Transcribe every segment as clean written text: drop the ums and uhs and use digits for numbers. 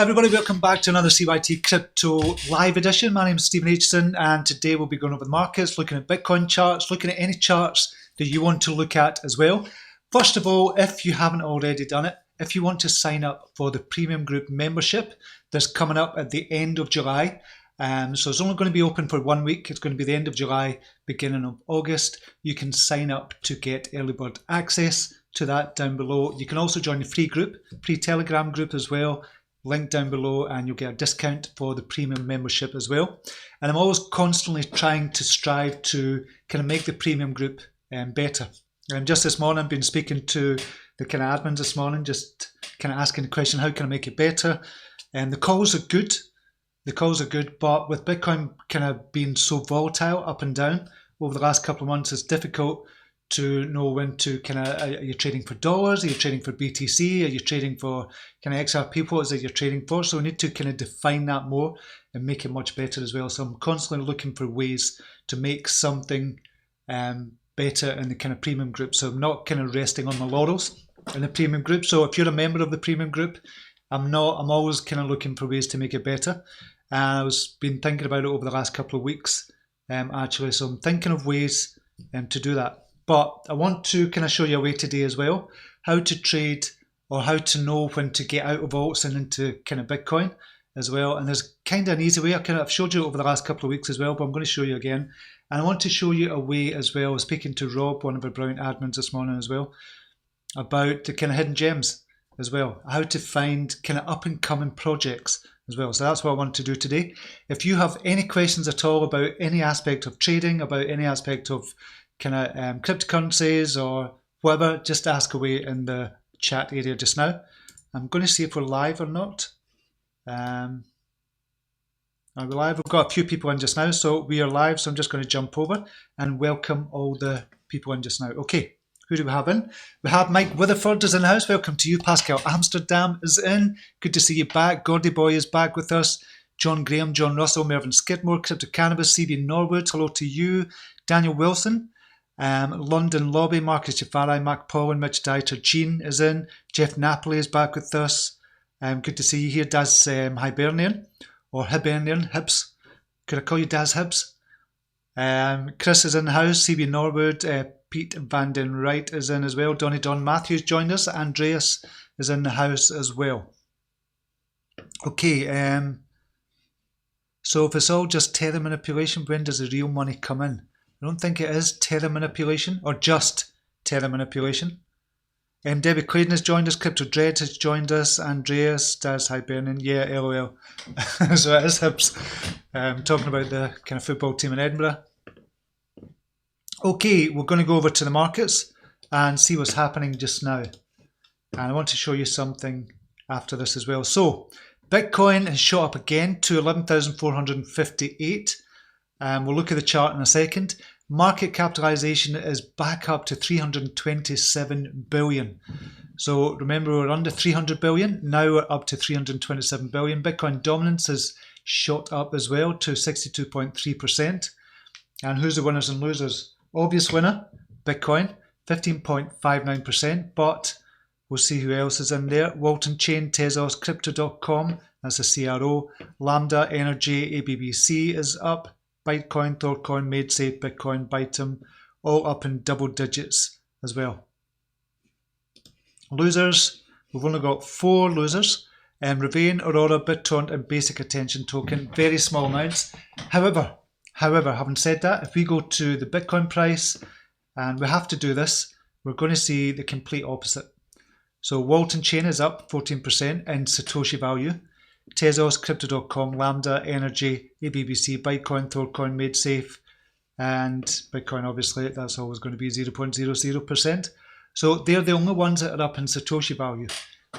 Everybody, welcome back to another CYT-Crypto live edition. My name is Stephen Aitchison, and today we'll be going over the markets, looking at Bitcoin charts, looking at any charts that you want to look at as well. First of all, if you haven't already done it, if you want to sign up for the Premium Group membership that's coming up at the end of July, so it's only going to be open for 1 week. It's going to be the end of July, beginning of August. You can sign up to get early bird access to that down below. You can also join the free group, free Telegram group as well. Link down below, and you'll get a discount for the premium membership as well. And I'm always constantly trying to strive to kind of make the premium group better. And just this morning, I've been speaking to the kind of admins this morning, just kind of asking the question, how can I make it better? And the calls are good. The calls are good, but with Bitcoin kind of being so volatile up and down over the last couple of months, it's difficult to know when to kind of, are you trading for dollars? Are you trading for BTC? Are you trading for kind of XRP? What is it you're trading for? So we need to kind of define that more and make it much better as well. So I'm constantly looking for ways to make something better in the kind of premium group. So I'm not kind of resting on my laurels in the premium group. So if you're a member of the premium group, I'm always kind of looking for ways to make it better. And I was been thinking about it over the last couple of weeks actually. So I'm thinking of ways to do that. But I want to kind of show you a way today as well, how to trade or how to know when to get out of alts and into kind of Bitcoin as well. And there's kind of an easy way. I've showed you over the last couple of weeks as well, but I'm going to show you again. And I want to show you a way as well, speaking to Rob, one of our brilliant admins this morning as well, about the kind of hidden gems as well, how to find kind of up and coming projects as well. So that's what I want to do today. If you have any questions at all about any aspect of trading, about any aspect of kind of cryptocurrencies or whatever, just ask away in the chat area just now. I'm going to see if we're live or not. Are we live? We've got a few people in just now, so we are live. So I'm just going to jump over and welcome all the people in just now. Okay, who do we have in? We have Mike Witherford is in the house. Welcome to you. Pascal Amsterdam is in. Good to see you back. Gordy Boy is back with us. John Graham, John Russell, Mervyn Skidmore, Crypto Cannabis, CB Norwood. Hello to you. Daniel Wilson. London Lobby, Marcus Jafari, Mac Paul and Mitch Dieter, Gene is in, Jeff Napoli is back with us. Good to see you here. Daz Hibernian or Hibernian, Hibs. Could I call you Daz Hibs? Chris is in the house, CB Norwood, Pete Van Den Wright is in as well. Donny Don Matthews joined us. Andreas is in the house as well. Okay, so if it's all just tether manipulation, when does the real money come in? I don't think it is tether manipulation or just tether manipulation. Debbie Clayton has joined us. Crypto Dread has joined us. Andreas, Daz Hibernian. Yeah, LOL. So it is Hibs. Talking about the kind of football team in Edinburgh. Okay, we're going to go over to the markets and see what's happening just now. And I want to show you something after this as well. So Bitcoin has shot up again to 11,458. We'll look at the chart in a second. Market capitalization is back up to 327 billion. So remember, we're under 300 billion. Now we're up to 327 billion. Bitcoin dominance has shot up as well to 62.3%. And who's the winners and losers? Obvious winner, Bitcoin, 15.59%. But we'll see who else is in there. Walton Chain, Tezos, Crypto.com, that's the CRO. Lambda Energy, ABBC is up. Bitcoin, Thorcoin, MadeSafe, Bitcoin, Bytum, all up in double digits as well. Losers, we've only got 4 losers. Ravane, Aurora, BitTorrent and Basic Attention Token, very small amounts. However, having said that, if we go to the Bitcoin price, and we have to do this, we're going to see the complete opposite. So Walton Chain is up 14% in Satoshi value. Tezos, Crypto.com, Lambda, Energy, ABBC, Bitcoin, Thorcoin, MadeSafe, and Bitcoin, obviously, that's always going to be 0.00%. So they're the only ones that are up in Satoshi value.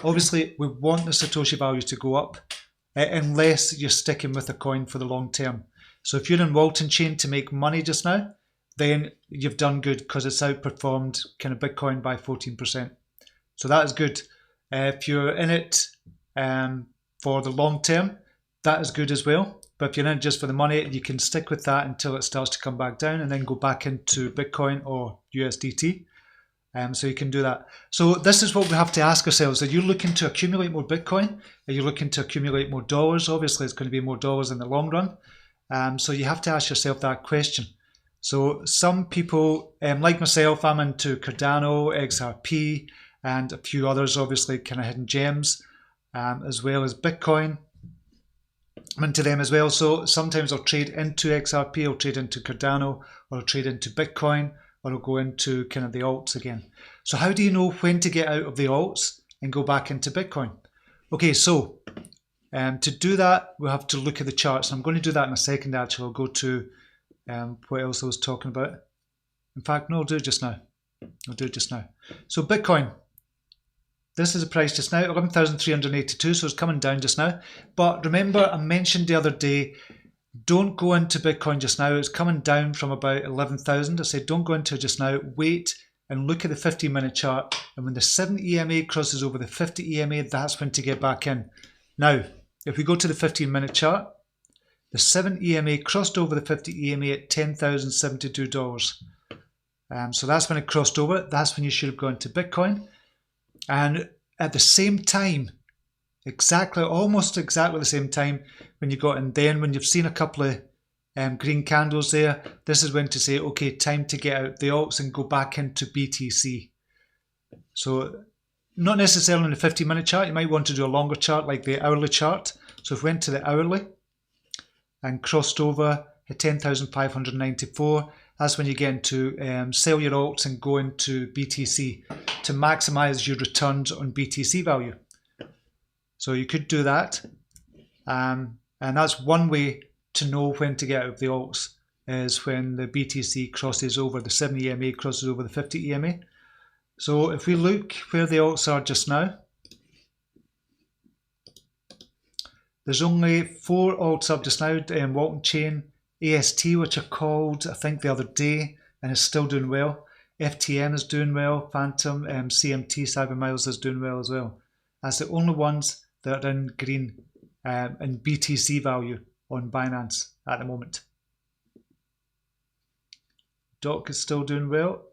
Obviously, we want the Satoshi value to go up unless you're sticking with a coin for the long term. So if you're in Walton Chain to make money just now, then you've done good because it's outperformed kind of Bitcoin by 14%. So that is good. If you're in it for the long term, that is good as well. But if you're in it just for the money, you can stick with that until it starts to come back down and then go back into Bitcoin or USDT. So you can do that. So this is what we have to ask ourselves. Are you looking to accumulate more Bitcoin? Are you looking to accumulate more dollars? Obviously, it's going to be more dollars in the long run. So you have to ask yourself that question. So some people, like myself, I'm into Cardano, XRP, and a few others, obviously, kind of hidden gems, as well as Bitcoin. I'm into them as well. So sometimes I'll trade into XRP, I'll trade into Cardano, or I'll trade into Bitcoin, or I'll go into kind of the alts again. So how do you know when to get out of the alts and go back into Bitcoin? Okay, so to do that, we have to look at the charts. I'm going to do that in a second, actually. I'll go to what else I was talking about. In fact, no, I'll do it just now. So Bitcoin. This is the price just now, 11,382, so it's coming down just now. But remember, I mentioned the other day, don't go into Bitcoin just now. It's coming down from about 11,000. I said don't go into it just now. Wait and look at the 15-minute chart. And when the 70 EMA crosses over the 50 EMA, that's when to get back in. Now, if we go to the 15-minute chart, the 7 EMA crossed over the 50 EMA at $10,072. So that's when it crossed over. That's when you should have gone to Bitcoin. And at the same time, almost exactly the same time when you got in, then when you've seen a couple of green candles there, this is when to say, okay, time to get out the alts and go back into BTC. So not necessarily in the 50-minute chart, you might want to do a longer chart like the hourly chart. So if we went to the hourly and crossed over at 10,594, that's when you get into sell your alts and go into BTC to maximize your returns on BTC value. So you could do that. And that's one way to know when to get out of the alts, is when the BTC crosses over the 70 EMA, crosses over the 50 EMA. So if we look where the alts are just now, there's only 4 alts up just now, Walton Chain, AST, which I called, I think, the other day, and it's still doing well. FTN is doing well, Phantom, CMT, Cybermiles is doing well as well. That's the only ones that are in green in BTC value on Binance at the moment. Doc is still doing well.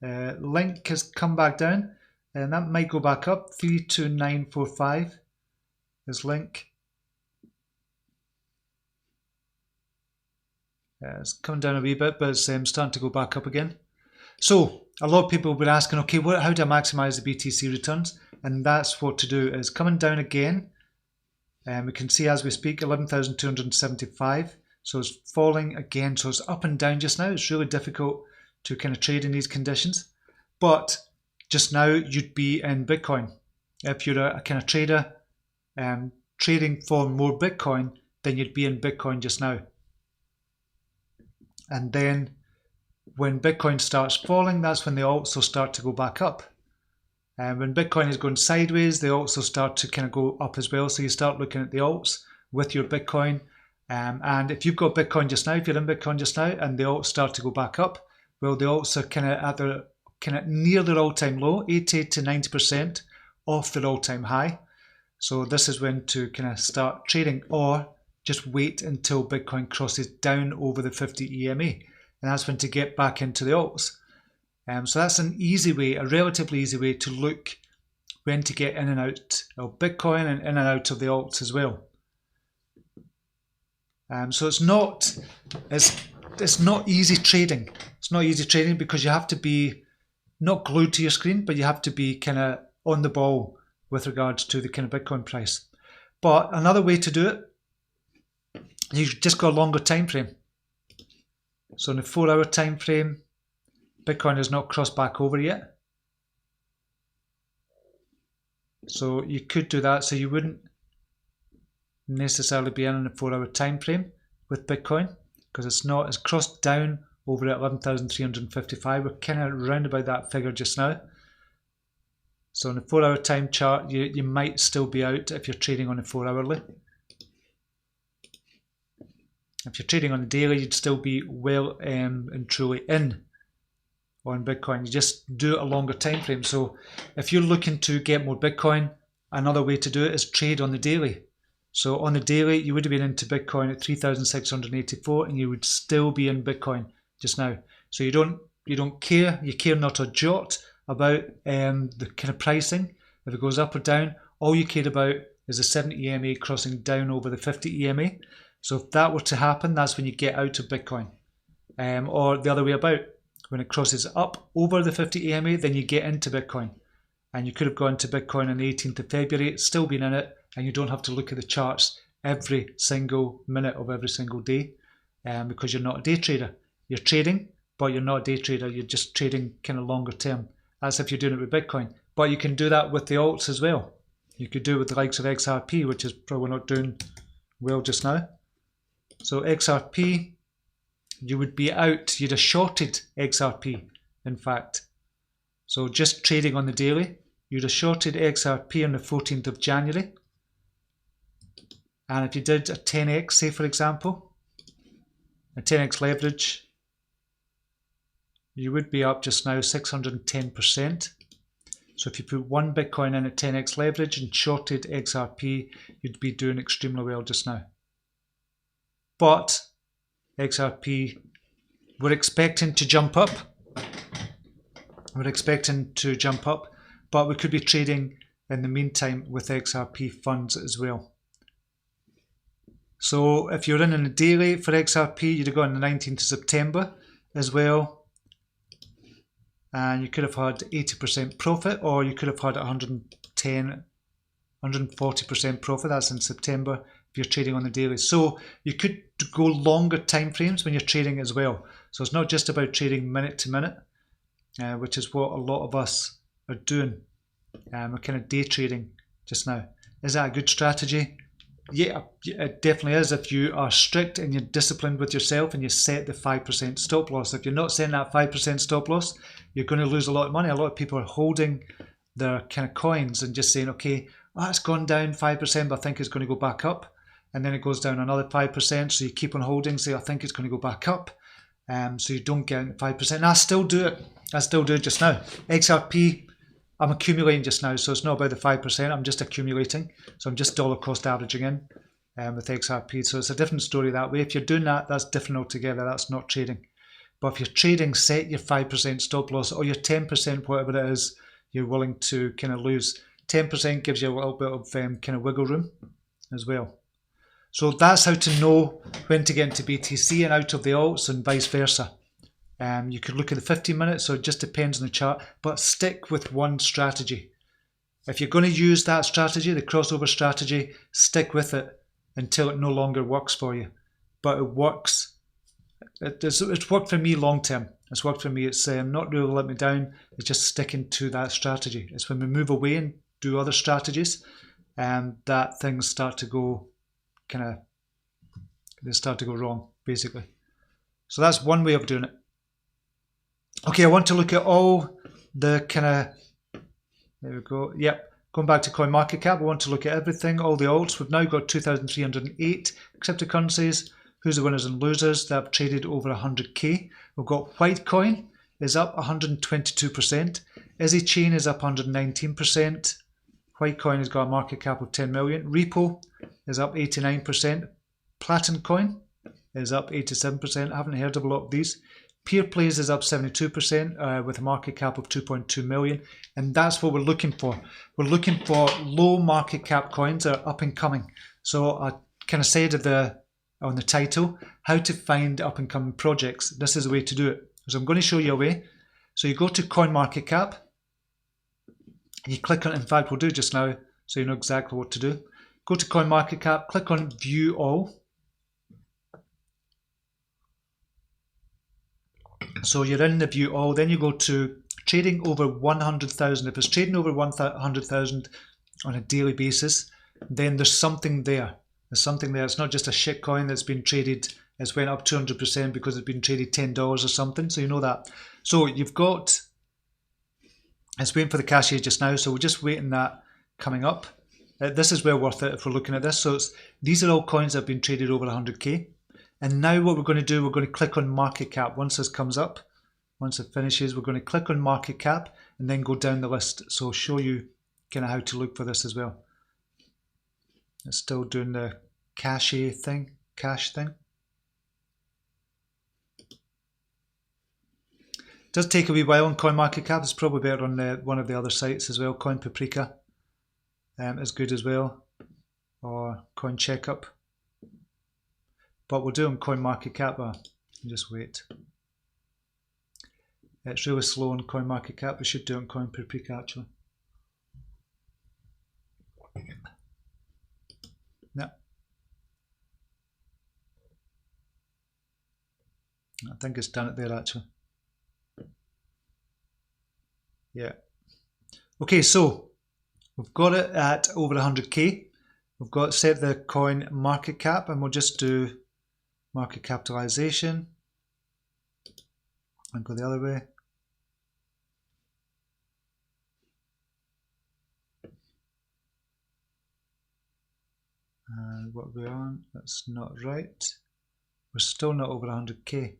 Link has come back down, and that might go back up. 32945 is Link. It's coming down a wee bit, but it's starting to go back up again. So a lot of people have been asking, okay, how do I maximize the BTC returns? And that's what to do. Is coming down again. We can see as we speak 11,275. So it's falling again. So it's up and down just now. It's really difficult to kind of trade in these conditions. But just now you'd be in Bitcoin. If you're a kind of trader trading for more Bitcoin, then you'd be in Bitcoin just now. And then when Bitcoin starts falling, that's when the alts will start to go back up. And when Bitcoin is going sideways, the alts will start to kind of go up as well. So you start looking at the alts with your Bitcoin. And if you've got Bitcoin just now, if you're in Bitcoin just now, and the alts start to go back up, well, the alts are kind of at their kind of near their all-time low, 80 to 90% off their all-time high. So this is when to kind of start trading, or just wait until Bitcoin crosses down over the 50 EMA. And that's when to get back into the alts. So that's an easy way, a relatively easy way to look when to get in and out of Bitcoin and in and out of the alts as well. So it's not easy trading. It's not easy trading because you have to be not glued to your screen, but you have to be kind of on the ball with regards to the kind of Bitcoin price. But another way to do it, you've just got a longer time frame. So in the 4-hour time frame, Bitcoin has not crossed back over yet. So you could do that. So you wouldn't necessarily be in a 4-hour time frame with Bitcoin because it's crossed down over at 11,355. We're kind of around about that figure just now. So on the 4-hour time chart, you might still be out if you're trading on a 4-hourly. If you're trading on the daily, you'd still be well and truly in on Bitcoin. You just do a longer time frame. So if you're looking to get more Bitcoin, another way to do it is trade on the daily. So on the daily, you would have been into Bitcoin at 3,684 and you would still be in Bitcoin just now. So you don't you don't care. You care not a jot about the kind of pricing. If it goes up or down, all you care about is the 70 EMA crossing down over the 50 EMA. So if that were to happen, that's when you get out of Bitcoin. Or the other way about, when it crosses up over the 50 EMA, then you get into Bitcoin. And you could have gone to Bitcoin on the 18th of February, still been in it, and you don't have to look at the charts every single minute of every single day because you're not a day trader. You're trading, but you're not a day trader. You're just trading kind of longer term. That's if you're doing it with Bitcoin. But you can do that with the alts as well. You could do it with the likes of XRP, which is probably not doing well just now. So XRP, you would be out. You'd have shorted XRP, in fact. So just trading on the daily, you'd have shorted XRP on the 14th of January. And if you did a 10x, say for example, a 10x leverage, you would be up just now 610%. So if you put one Bitcoin in at 10x leverage and shorted XRP, you'd be doing extremely well just now. But XRP, we're expecting to jump up. We're expecting to jump up, but we could be trading in the meantime with XRP funds as well. So if you're in a daily for XRP, you'd have gone on the 19th of September as well. And you could have had 80% profit, or you could have had 110, 140% profit. That's in September if you're trading on the daily. So you could go longer time frames when you're trading as well. So it's not just about trading minute to minute, which is what a lot of us are doing. We're kind of day trading just now. Is that a good strategy? Yeah, it definitely is if you are strict and you're disciplined with yourself and you set the 5% stop loss. If you're not setting that 5% stop loss, you're going to lose a lot of money. A lot of people are holding their kind of coins and just saying, okay, it's gone down 5%, but I think it's going to go back up. And then it goes down another 5%. So you keep on holding, say, I think it's going to go back up. So you don't get 5%. And I still do it. I still do it just now. XRP, I'm accumulating just now, so it's not about the 5%. I'm just accumulating. So I'm just dollar cost averaging in with XRP. So it's a different story that way. If you're doing that, that's different altogether. That's not trading. But if you're trading, set your 5% stop loss or your 10%, whatever it is you're willing to kind of lose. 10% gives you a little bit of kind of wiggle room as well. So that's how to know when to get into BTC and out of the alts and vice versa. You could look at the 15 minutes, so it just depends on the chart, but stick with one strategy. If you're going to use that strategy, the crossover strategy, stick with it until it no longer works for you. But it works. It's worked for me long term. It's worked for me. It's not really let me down. It's just sticking to that strategy. It's when we move away and do other strategies that things start to go they start to go wrong, basically. So that's one way of doing it. Okay, I want to look at all the there we go. Yep, going back to CoinMarketCap, I want to look at everything, all the alts. We've now got 2,308 cryptocurrencies. Who's the winners and losers that have traded over 100k? We've got Whitecoin is up 122%. Izzy Chain is up 119%. Whitecoin has got a market cap of 10 million. Repo is up 89%. Platinum Coin is up 87%. I haven't heard of a lot of these. Peer Plays is up 72% with a market cap of 2.2 million. And that's what we're looking for. We're looking for low market cap coins that are up and coming. So I kind of said on the title, how to find up and coming projects. This is the way to do it. So I'm going to show you a way. So you go to CoinMarketCap. You click on, in fact, we'll do it just now so you know exactly what to do. Go to CoinMarketCap, click on View All. So you're in the View All, then you go to trading over 100,000. If it's trading over 100,000 on a daily basis, then there's something there. There's something there. It's not just a shit coin that's been traded, it's went up 200% because it's been traded $10 or something, so you know that. So you've got, it's waiting for the cashier just now, so we're just waiting that coming up. This is well worth it if we're looking at this. So these are all coins that have been traded over 100k. And now what we're going to do, we're going to click on market cap. Once this comes up, once it finishes, we're going to click on market cap and then go down the list. So I'll show you kind of how to look for this as well. It's still doing the cash thing. does take a wee while on CoinMarketCap. It's probably better on one of the other sites as well. Coin Paprika is good as well, or Coin Checkup. But we'll do on CoinMarketCap. Just wait. It's really slow on CoinMarketCap. We should do it on Coin Paprika actually. Yeah. I think it's done it there actually. Yeah. Okay, so we've got it at over 100k. We've got set the coin market cap, and we'll just do market capitalization and go the other way. And what are we on? That's not right. We're still not over 100k.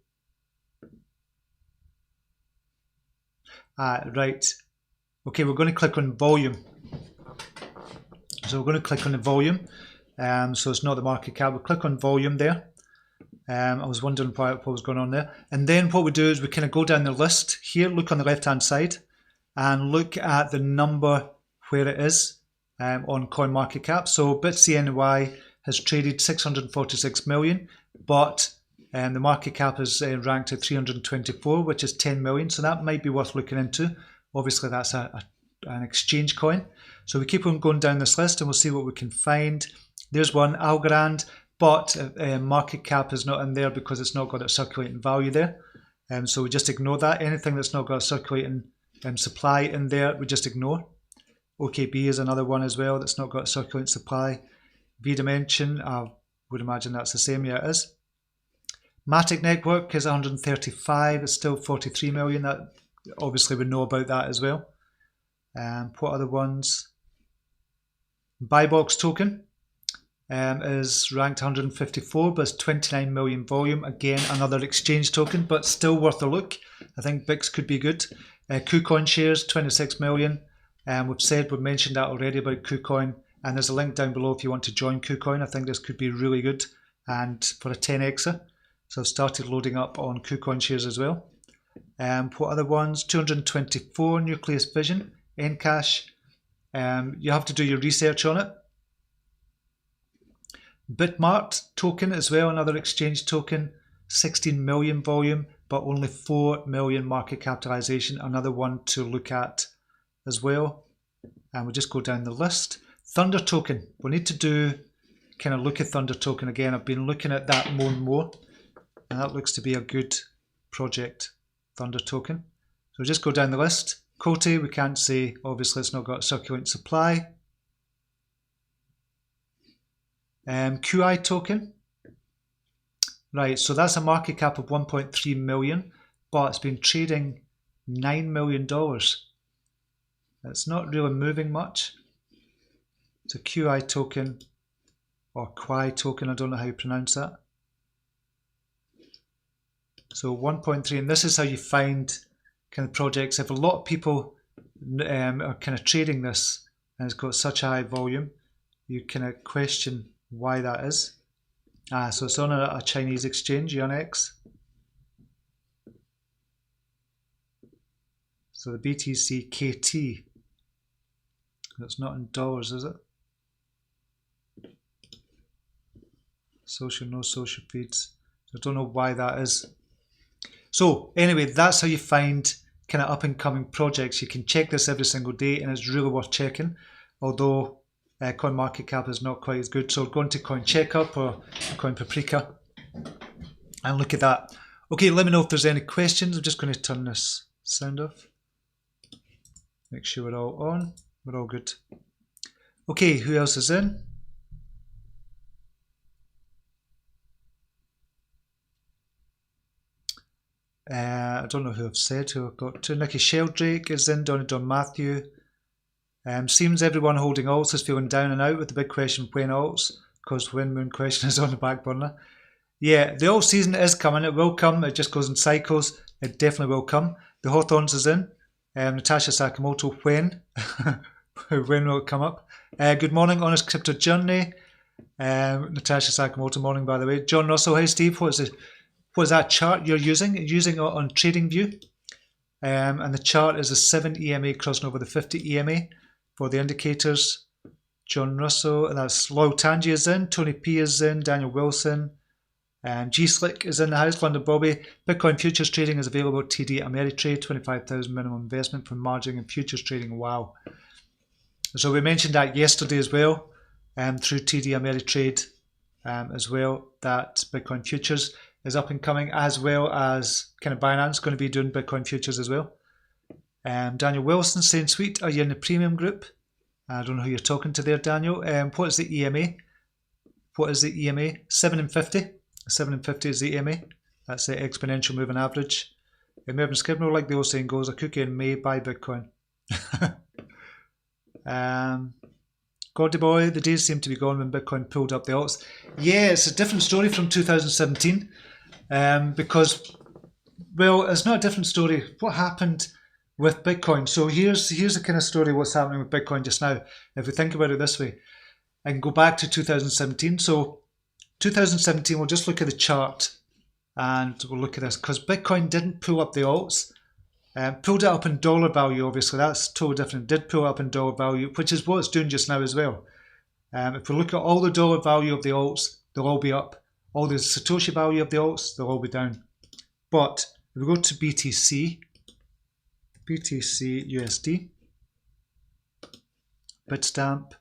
Right. Okay, we're going to click on volume. So we're going to click on the volume. So it's not the market cap. We'll click on volume there. I was wondering what was going on there. And then what we do is we kind of go down the list here, look on the left hand side, and look at the number where it is on CoinMarketCap. So BTC has traded 646 million, but the market cap is ranked at 324, which is 10 million. So that might be worth looking into. Obviously, that's an exchange coin. So we keep on going down this list and we'll see what we can find. There's one, Algorand, but market cap is not in there because it's not got a circulating value there. So we just ignore that. Anything that's not got a circulating supply in there, we just ignore. OKB is another one as well that's not got a circulating supply. V-Dimension, I would imagine that's the same. Yeah, it is. Matic Network is 135. It's still 43 million. That obviously we know about that as well. What other ones? Buybox token is ranked 154, but it's 29 million volume. Again, another exchange token, but still worth a look. I think BIX could be good. KuCoin shares, 26 million. We've mentioned that already about KuCoin, and there's a link down below if you want to join KuCoin. I think this could be really good, and for a 10xer. So I've started loading up on KuCoin shares as well. What other ones? 224 Nucleus Vision, Encash. You have to do your research on it. Bitmart token as well, another exchange token, 16 million volume, but only 4 million market capitalization. Another one to look at as well. And we'll just go down the list. Thunder token. We need to do kind of look at Thunder token again. I've been looking at that more and more, and that looks to be a good project, Thunder token. So we'll just go down the list. Cote, we can't say, obviously it's not got a circulating supply. QI token. Right, so that's a market cap of 1.3 million, but it's been trading $9 million. It's not really moving much. It's a QI token, or QI token, I don't know how you pronounce that. So 1.3, and this is how you find kind of projects. If a lot of people are kind of trading this and it's got such a high volume, you kind of question why that is. So it's on a Chinese exchange, Yuanx. So the BTC KT, that's not in dollars, is it? Social, no social feeds. I don't know why that is. So anyway, that's how you find kind of up and coming projects. You can check this every single day and it's really worth checking, although CoinMarketCap is not quite as good. So go into Coin Checkup or Coin Paprika and look at that. Okay, let me know if there's any questions. I'm just going to turn this sound off. Make sure we're all on. We're all good. Okay, who else is in? I don't know who I've said, who I've got to. Nicky Sheldrake is in, Donny Don Matthew. Seems everyone holding alts is feeling down and out with the big question when alts, because when moon question is on the back burner. Yeah, the alt season is coming. It will come. It just goes in cycles. It definitely will come. The Hawthorns is in. Natasha Sakamoto, when? When will it come up? Good morning, Honest Crypto Journey. Natasha Sakamoto, morning by the way. John Russell, hey Steve, what is that chart you're using? Using it on TradingView? And the chart is a 7 EMA crossing over the 50 EMA for the indicators. John Russell, and that's Loyal Tangi is in, Tony P is in, Daniel Wilson, G-Slick is in the house, London Bobby. Bitcoin futures trading is available at TD Ameritrade, 25,000 minimum investment for margin and futures trading. Wow. So we mentioned that yesterday as well, through TD Ameritrade as well, that Bitcoin futures is up and coming, as well as kind of Binance going to be doing Bitcoin futures as well. Daniel Wilson saying, sweet, are you in the premium group? I don't know who you're talking to there, Daniel. What is the EMA? What is the EMA? 7 and 50. 7 and 50 is the EMA. That's the exponential moving average. Mervyn Skidmore, like the old saying goes, a cookie in May, buy Bitcoin. Gordy boy, the days seem to be gone when Bitcoin pulled up the alts. Yeah, it's a different story from 2017 because, well, it's not a different story. What happened with Bitcoin? So here's the kind of story what's happening with Bitcoin just now. If we think about it this way and go back to 2017. So 2017, we'll just look at the chart and we'll look at this because Bitcoin didn't pull up the alts. Pulled it up in dollar value, obviously. That's totally different. It did pull up in dollar value, which is what it's doing just now as well. If we look at all the dollar value of the alts, they'll all be up. All the Satoshi value of the alts, they'll all be down. But if we go to BTC USD, Bitstamp,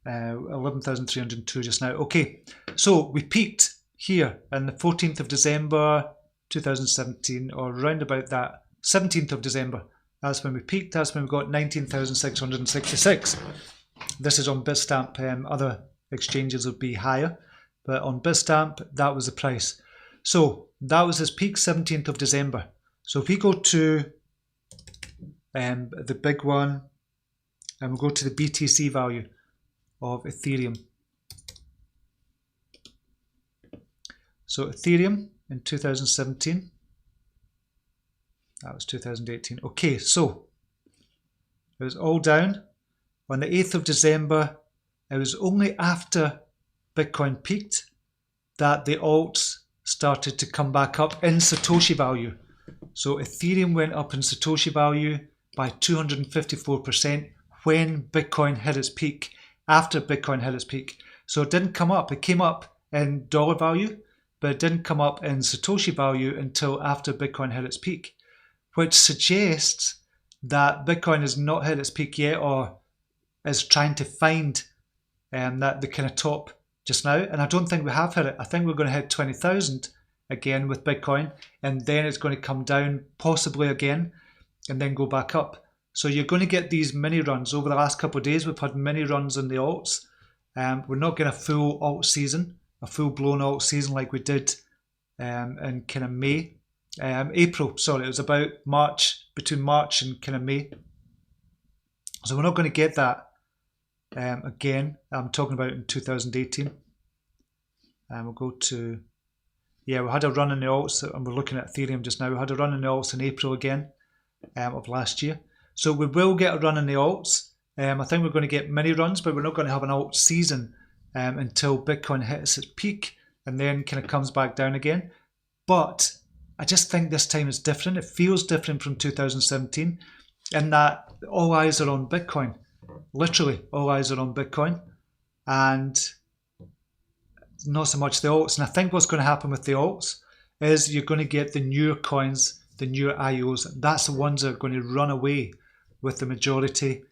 11,302 just now. Okay, so we peaked here on the 14th of December 2017, or around about that 17th of December. That's when we peaked. That's when we got 19,666. This is on Bitstamp. Other exchanges would be higher, but on Bitstamp, that was the price. So that was his peak, 17th of December. So if we go to the big one, and we'll go to the BTC value of Ethereum. So Ethereum in 2017, that was 2018. Okay, so it was all down. On the 8th of December, it was only after Bitcoin peaked that the alts started to come back up in Satoshi value. So Ethereum went up in Satoshi value by 254% when Bitcoin hit its peak, after Bitcoin hit its peak. So it didn't come up. It came up in dollar value, but it didn't come up in Satoshi value until after Bitcoin hit its peak, which suggests that Bitcoin has not hit its peak yet, or is trying to find that the kind of top just now. And I don't think we have hit it. I think we're going to hit 20,000 again with Bitcoin, and then it's going to come down possibly again and then go back up. So you're going to get these mini runs. Over the last couple of days, we've had mini runs in the alts. We're not getting a full alt season, a full-blown alt season like we did in kind of May. April, sorry, it was about March, between March and kind of May. So we're not going to get that again. I'm talking about in 2018. And we'll go to, yeah, we had a run in the alts, and we're looking at Ethereum just now. We had a run in the alts in April again of last year. So we will get a run in the alts. I think we're going to get mini runs, but we're not going to have an alt season until Bitcoin hits its peak and then kind of comes back down again. But I just think this time is different. It feels different from 2017 in that all eyes are on Bitcoin. Literally, all eyes are on Bitcoin and not so much the alts. And I think what's going to happen with the alts is you're going to get the newer coins, the newer IOs. That's the ones that are going to run away with the majority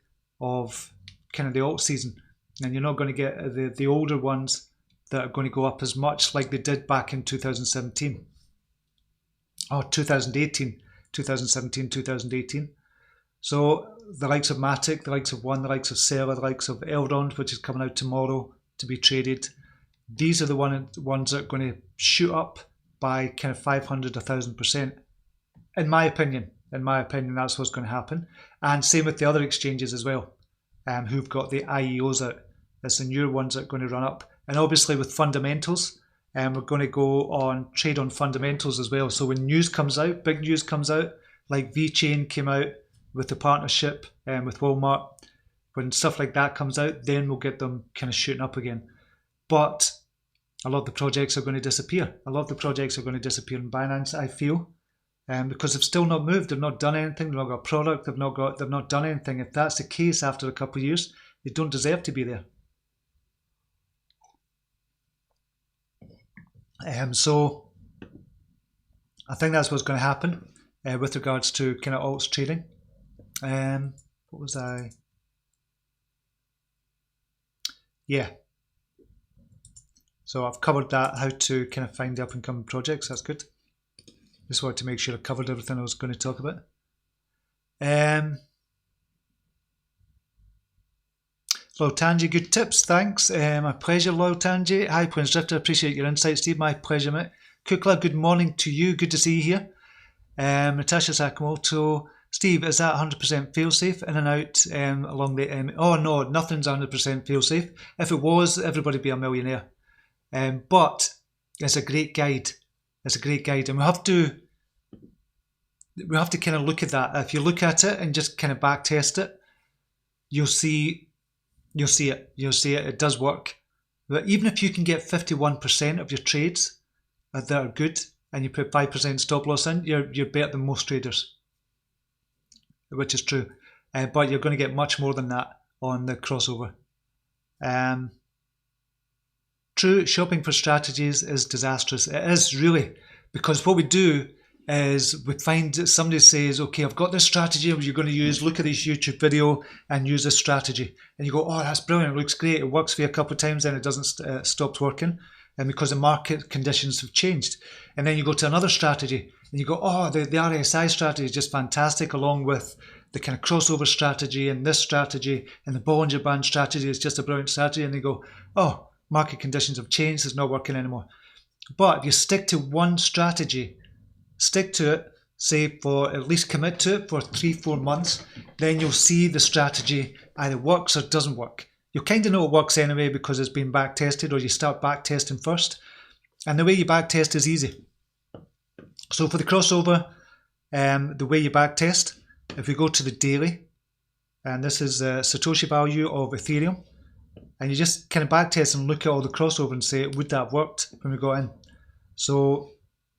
of kind of the alt season. And you're not going to get the older ones that are going to go up as much like they did back in 2017. Or 2018, 2017, 2018. So the likes of Matic, the likes of One, the likes of Seller, the likes of Elrond, which is coming out tomorrow to be traded. These are the ones that are going to shoot up by kind of 500, 1,000%. In my opinion, that's what's going to happen. And same with the other exchanges as well, who've got the IEOs out. It's the newer ones that are going to run up. And obviously with fundamentals, we're going to go on trade on fundamentals as well. So when news comes out, big news comes out, like VeChain came out with the partnership with Walmart, when stuff like that comes out, then we'll get them kind of shooting up again. But a lot of the projects are going to disappear. A lot of the projects are going to disappear in Binance, I feel. because they've still not moved, they've not done anything, they've not got a product, they've not done anything. If that's the case after a couple of years, they don't deserve to be there. So I think that's what's going to happen with regards to kind of alts trading. What was I? Yeah. So I've covered that, how to kind of find the up and coming projects. That's good. Just wanted to make sure I covered everything I was going to talk about. Loyal Tangi, good tips, thanks. My pleasure, Loyal Tangi. Hi, Prince Drifter, appreciate your insight, Steve. My pleasure, mate. Kukla, good morning to you. Good to see you here. Natasha Sakamoto, Steve, is that 100% fail-safe in and out along the... oh, no, nothing's 100% fail-safe. If it was, everybody would be a millionaire. But it's a great guide. It's a great guide, and we have to kind of look at that. If you look at it and just kind of back test it, you'll see it. It does work. But even if you can get 51% of your trades that are good, and you put 5% stop loss in, you're better than most traders, which is true. But you're going to get much more than that on the crossover. True, shopping for strategies is disastrous. It is really, because what we do is we find that somebody says, okay, I've got this strategy you're going to use, look at this YouTube video and use this strategy. And you go, oh, that's brilliant, it looks great, it works for you a couple of times, then it doesn't stop working. And because the market conditions have changed. And then you go to another strategy and you go, oh, the RSI strategy is just fantastic, along with the kind of crossover strategy and this strategy and the Bollinger Band strategy is just a brilliant strategy. And you go, oh, market conditions have changed, it's not working anymore. But if you stick to one strategy, stick to it, say for at least commit to it for 3-4 months, then you'll see the strategy either works or doesn't work. You'll kind of know it works anyway because it's been back tested, or you start back testing first. And the way you back test is easy. So for the crossover, the way you back test, if we go to the daily, and this is the Satoshi value of Ethereum, and you just kind of back test and look at all the crossover and say, would that have worked when we got in? So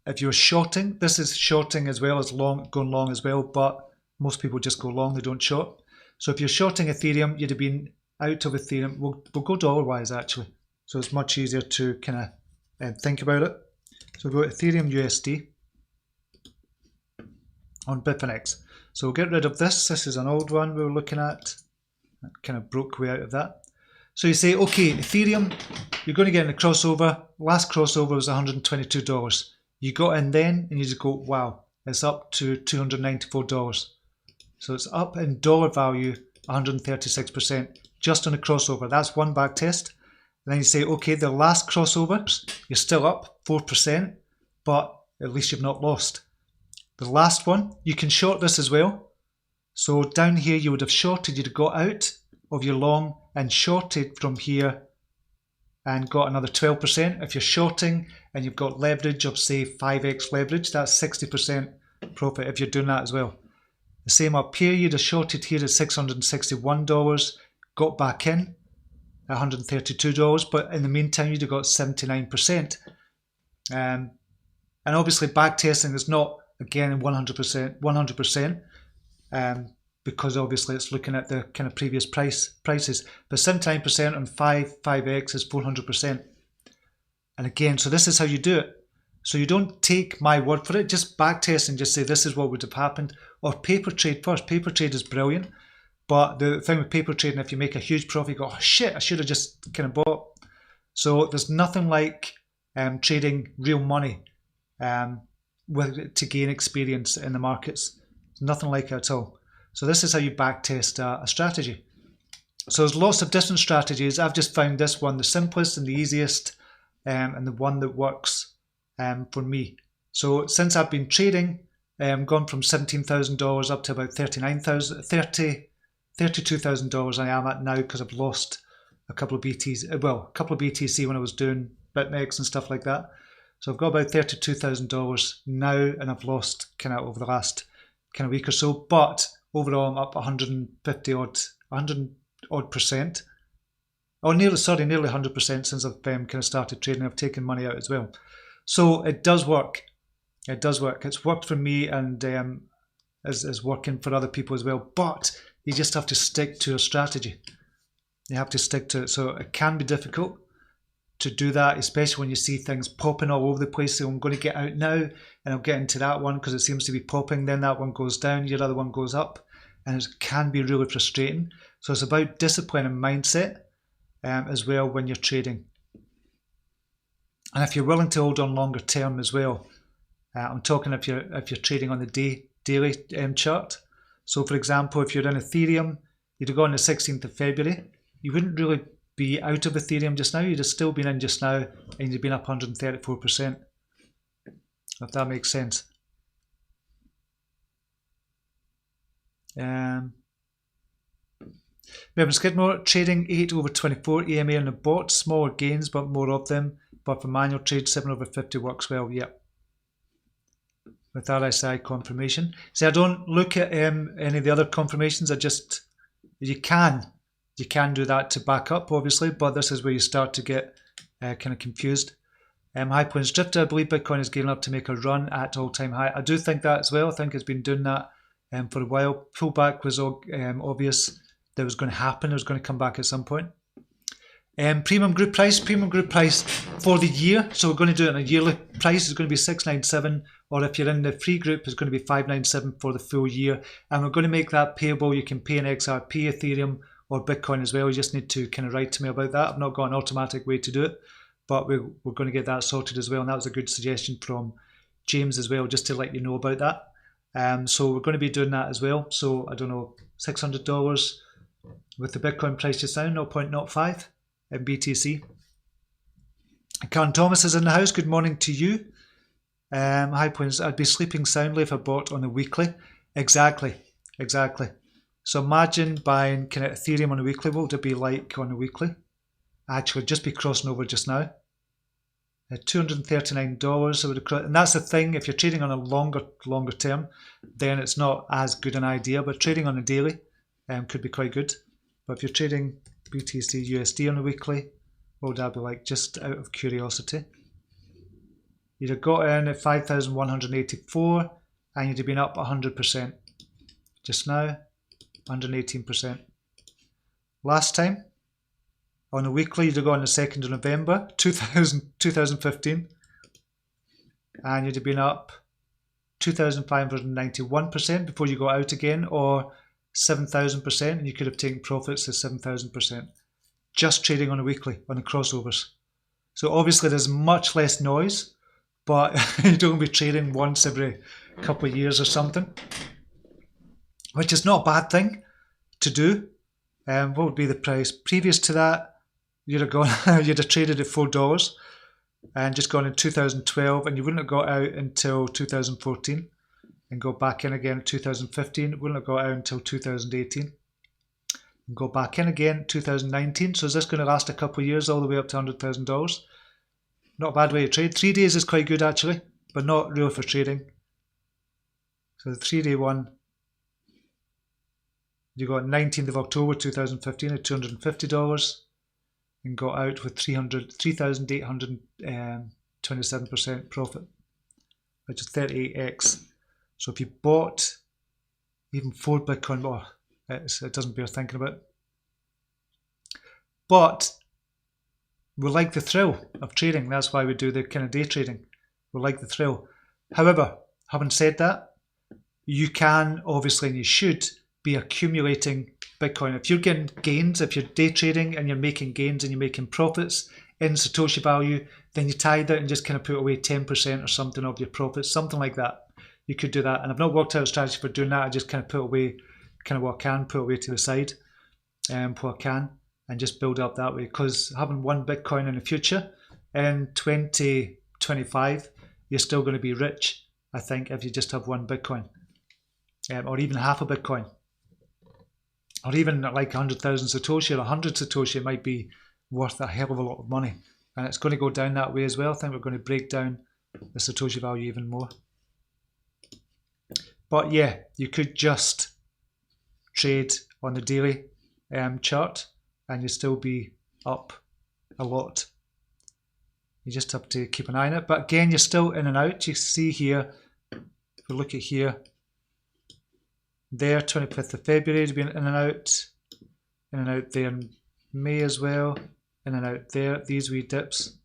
if you're shorting, this is shorting as well as going long as well, but most people just go long, they don't short. So if you're shorting Ethereum, you'd have been out of Ethereum. We'll go dollar-wise actually, so it's much easier to kind of think about it. So we'll go Ethereum USD on Bitfinex. So we'll get rid of this. This is an old one we were looking at. That kind of broke way out of that. So you say, okay, Ethereum, you're going to get in a crossover. Last crossover was $122. You got in then and you just go, wow, it's up to $294. So it's up in dollar value 136% just on a crossover. That's one back test. And then you say, okay, the last crossover, you're still up 4%, but at least you've not lost. The last one, you can short this as well. So down here you would have shorted, you'd have got out of your long and shorted from here and got another 12%. If you're shorting and you've got leverage of say 5x leverage, that's 60% profit if you're doing that as well. The same up here, you'd have shorted here at $661, got back in at $132, but in the meantime you'd have got 79%. And obviously backtesting is not again 100%, because obviously it's looking at the kind of previous prices, but 79% on 5x is 400%. And again, so this is how you do it. So you don't take my word for it, just backtest and just say this is what would have happened. Or paper trade first. Paper trade is brilliant, but the thing with paper trading, if you make a huge profit, you go, oh shit, I should have just kind of bought. So there's nothing like trading real money to gain experience in the markets. There's nothing like it at all. So this is how you backtest a strategy. So there's lots of different strategies. I've just found this one the simplest and the easiest, and the one that works for me. So since I've been trading, gone from $17,000 up to about $32,000 I am at now, because I've lost a couple of BTC, well, a couple of BTC when I was doing BitMEX and stuff like that. So I've got about $32,000 now, and I've lost kind of over the last kind of week or so, but overall I'm up 100 odd percent. Oh, nearly 100% since I've kind of started trading. I've taken money out as well. So it does work. It does work. It's worked for me and is working for other people as well. But you just have to stick to a strategy. You have to stick to it. So it can be difficult to do that, especially when you see things popping all over the place. So I'm going to get out now and I'll get into that one because it seems to be popping. Then that one goes down, your other one goes up, and it can be really frustrating. So it's about discipline and mindset as well when you're trading. And if you're willing to hold on longer term as well, I'm talking if you're trading on the daily chart. So for example, if you're in Ethereum, you'd go on the 16th of February, you wouldn't really be out of Ethereum just now, you'd have still been in just now and you'd been up 134%, if that makes sense. Melbourne Skidmore, trading 8/24 EMA on the bot, smaller gains but more of them, but for manual trade 7/50 works well. Yep. With RSI confirmation. See, I don't look at any of the other confirmations. You can do that to back up, obviously, but this is where you start to get kind of confused. High points drifter. I believe Bitcoin is gearing up to make a run at all-time high. I do think that as well. I think it's been doing that for a while. Pullback was obvious that was going to happen. It was going to come back at some point. Premium group price for the year. So we're going to do it on a yearly price. It's going to be 697, or if you're in the free group, it's going to be 597 for the full year. And we're going to make that payable. You can pay in XRP, Ethereum, or Bitcoin as well. You just need to kind of write to me about that. I've not got an automatic way to do it, but we're going to get that sorted as well. And that was a good suggestion from James as well, just to let you know about that. So we're going to be doing that as well. So I don't know, $600 with the Bitcoin price just now, 0.05 in BTC. Karen Thomas is in the house. Good morning to you. High points. I'd be sleeping soundly if I bought on the weekly. Exactly. So imagine buying kind of Ethereum on a weekly. What would it be like on a weekly? Actually, just be crossing over just now. $239. And that's the thing. If you're trading on a longer term, then it's not as good an idea. But trading on a daily could be quite good. But if you're trading BTC USD on a weekly, what would that be like? Just out of curiosity. You'd have got in at 5,184 and you'd have been up 100%. Just now, 118%. Last time, on a weekly, you'd have got on the 2nd of November 2015 and you'd have been up 2,591% before you got out again, or 7,000%, and you could have taken profits at 7,000%. Just trading on a weekly, on the crossovers. So obviously there's much less noise, but you don't be trading once every couple of years or something, which is not a bad thing to do. What would be the price? Previous to that, you'd have traded at $4 and just gone in 2012, and you wouldn't have got out until 2014 and go back in again in 2015. Wouldn't have got out until 2018 and go back in again 2019. So is this going to last a couple of years all the way up to $100,000? Not a bad way to trade. 3 days is quite good actually, but not really for trading. So the 3-day one, you got 19th of October 2015 at $250 and got out with 3,827% profit, which is 38x. So if you bought even 4 Bitcoin, oh, it doesn't bear thinking about. But we like the thrill of trading. That's why we do the kind of day trading. We like the thrill. However, having said that, you can obviously, and you should, be accumulating Bitcoin. If you're getting gains, if you're day trading and you're making gains and you're making profits in Satoshi value, then you tithe out and just kind of put away 10% or something of your profits, something like that. You could do that. And I've not worked out a strategy for doing that. I just kind of put away kind of what I can, put away to the side, what I can, and just build up that way. Because having 1 Bitcoin in the future, in 2025, you're still going to be rich, I think, if you just have 1 Bitcoin. Or even half a Bitcoin. Or even like 100,000 Satoshi or 100 Satoshi, it might be worth a hell of a lot of money. And it's going to go down that way as well. I think we're going to break down the Satoshi value even more. But yeah, you could just trade on the daily chart and you'd still be up a lot. You just have to keep an eye on it. But again, you're still in and out. You see here, if we look at here, there, 25th of February, it's been in and out there in May as well, in and out there, these wee dips.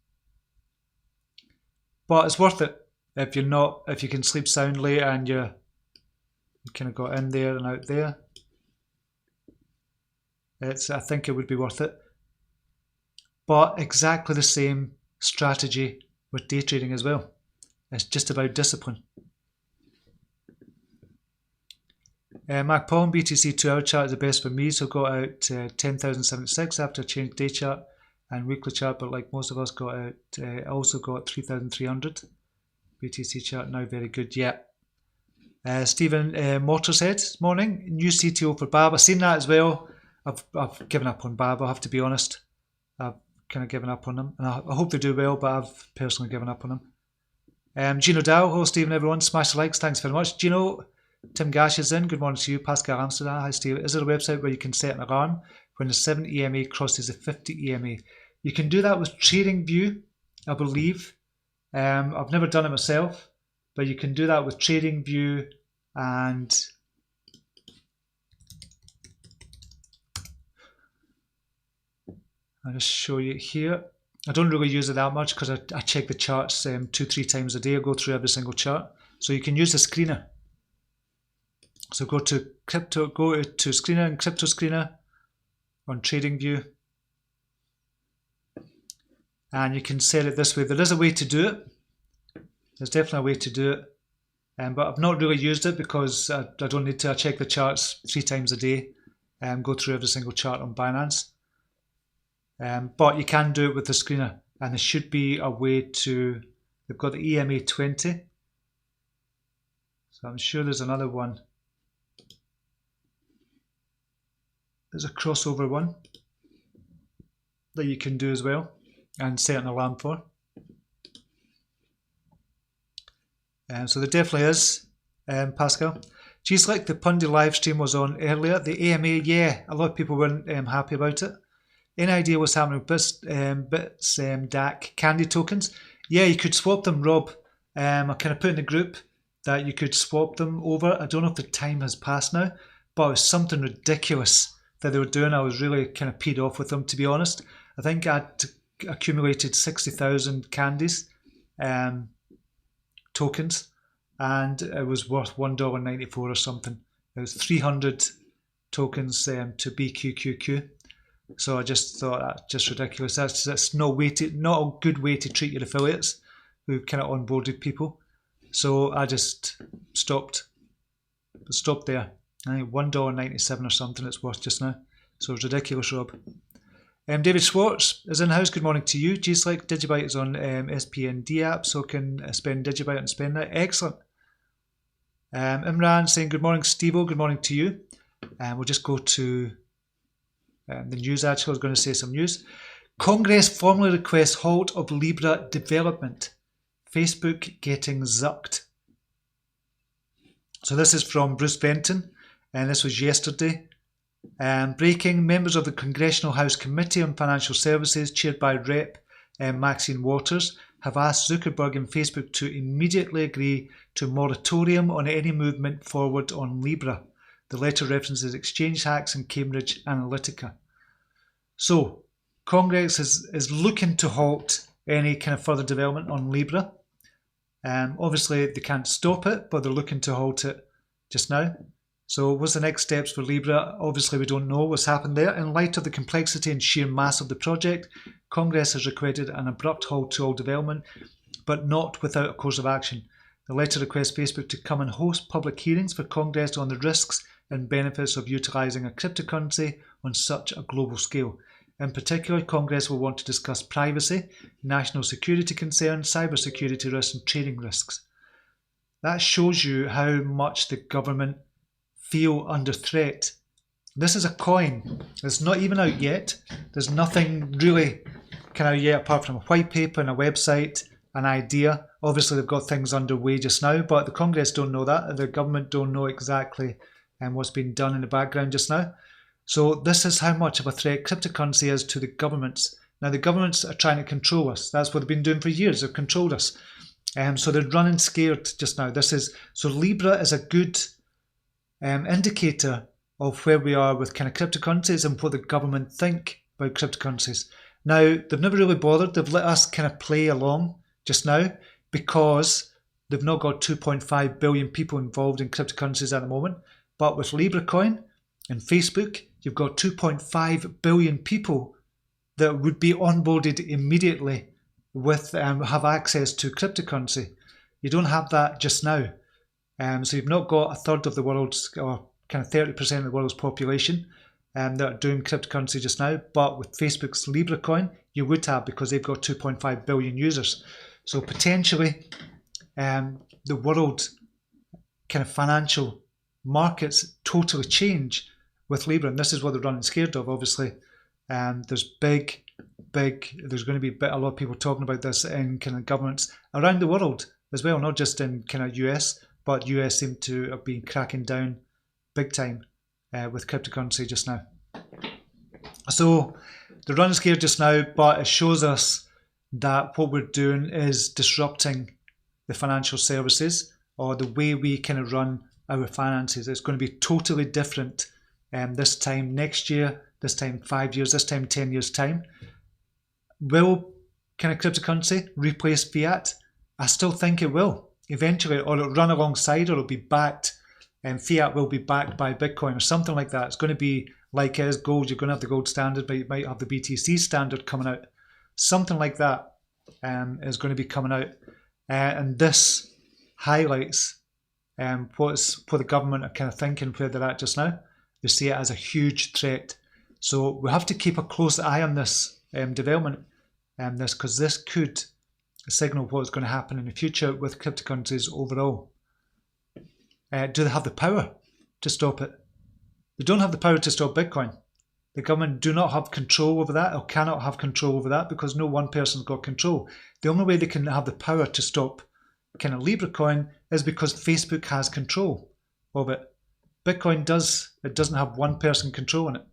But it's worth it if you can sleep soundly and you kind of got in there and out there. I think it would be worth it. But exactly the same strategy with day trading as well. It's just about discipline. Mac Paul, BTC 2-hour chart is the best for me, so got out 10,076 after I changed day chart and weekly chart, but like most of us got out, also got 3,300. BTC chart now very good, yeah. Stephen Motorhead this morning, new CTO for BAB. I've seen that as well. I've given up on BAB, I have to be honest. I've kind of given up on them, and I hope they do well, but I've personally given up on them. Gino Dow, hello Stephen, everyone, smash the likes, thanks very much. Gino, Tim Gash is in, good morning to you. Pascal Amsterdam, hi Steve. Is there a website where you can set an alarm when the 7 EMA crosses the 50 EMA? You can do that with TradingView, I believe. I've never done it myself, but you can do that with TradingView, and I'll just show you here. I don't really use it that much because I check the charts 2-3 times a day. I go through every single chart. So you can use the screener. So go to screener and crypto screener on TradingView, and you can set it this way. There is a way to do it. There's definitely a way to do it, but I've not really used it because I don't need to. I check the charts 3 times a day and go through every single chart on Binance. But you can do it with the screener, and there should be a way to. They've got the EMA 20, so I'm sure there's another one. There's a crossover one that you can do as well and set an alarm for. So there definitely is, Pascal. G-Slick, the Pundy live stream was on earlier. The AMA, yeah, a lot of people weren't happy about it. Any idea what's happening with Bits DAC candy tokens? Yeah, you could swap them, Rob. I kind of put in the group that you could swap them over. I don't know if the time has passed now, but it was something ridiculous that they were doing. I was really kind of peed off with them, to be honest. I think I'd accumulated 60,000 candies tokens, and it was worth $1.94 or something. It was 300 tokens to BQQQ. So I just thought that's just ridiculous. That's not a good way to treat your affiliates who've kind of onboarded people. So I just stopped there. I think $1.97 or something it's worth just now. So it's ridiculous, Rob. David Schwartz is in house. Good morning to you. G-Slick, Digibyte is on SPND app, so can spend Digibyte and spend that. Excellent. Imran saying good morning, Steve-O. Good morning to you. We'll just go to the news. Actually, I was going to say some news. Congress formally requests halt of Libra development. Facebook getting zucked. So this is from Bruce Benton, and this was yesterday. Breaking, members of the Congressional House Committee on Financial Services, chaired by Rep. Maxine Waters, have asked Zuckerberg and Facebook to immediately agree to a moratorium on any movement forward on Libra. The letter references Exchange Hacks and Cambridge Analytica. So, Congress is looking to halt any kind of further development on Libra. Obviously, they can't stop it, but they're looking to halt it just now. So what's the next steps for Libra? Obviously, we don't know what's happened there. In light of the complexity and sheer mass of the project, Congress has requested an abrupt halt to all development, but not without a course of action. The letter requests Facebook to come and host public hearings for Congress on the risks and benefits of utilising a cryptocurrency on such a global scale. In particular, Congress will want to discuss privacy, national security concerns, cybersecurity risks and trading risks. That shows you how much the government feel under threat. This is a coin. It's not even out yet. There's nothing really kind of yet apart from a white paper and a website, an idea. Obviously, they've got things underway just now, but the Congress don't know that. The government don't know exactly what's being done in the background just now. So this is how much of a threat cryptocurrency is to the governments Now the governments are trying to control us. That's what they've been doing for years. They've controlled us. So they're running scared just now. So Libra is a good indicator of where we are with kind of cryptocurrencies and what the government think about cryptocurrencies. Now, they've never really bothered. They've let us kind of play along just now because they've not got 2.5 billion people involved in cryptocurrencies at the moment. But with Libra coin and Facebook, you've got 2.5 billion people that would be onboarded immediately with have access to cryptocurrency. You don't have that just now. So you've not got a third of the world's, or kind of 30% of the world's population that are doing cryptocurrency just now. But with Facebook's Libra coin, you would have, because they've got 2.5 billion users. So potentially the world kind of financial markets totally change with Libra. And this is what they're running scared of, obviously. There's there's going to be a lot of people talking about this in kind of governments around the world as well, not just in kind of US, but US seem to have been cracking down big time with cryptocurrency just now. So they're running scared just now, but it shows us that what we're doing is disrupting the financial services, or the way we kind of run our finances. It's going to be totally different this time next year, this time 5 years, this time 10 years time. Will kind of cryptocurrency replace fiat? I still think it will eventually, or it'll run alongside, or it'll be backed, and fiat will be backed by Bitcoin or something like that. It's going to be like it is gold. You're going to have the gold standard, but you might have the BTC standard coming out. Something like that is going to be coming out. And this highlights what the government are kind of thinking, where they're at just now. They see it as a huge threat. So we have to keep a close eye on this development, because this could signal what's going to happen in the future with cryptocurrencies overall. Do they have the power to stop it? They don't have the power to stop Bitcoin. The government do not have control over that, or cannot have control over that, because no one person's got control. The only way they can have the power to stop kind of Libra coin is because Facebook has control of it. Bitcoin doesn't have one person controlling it.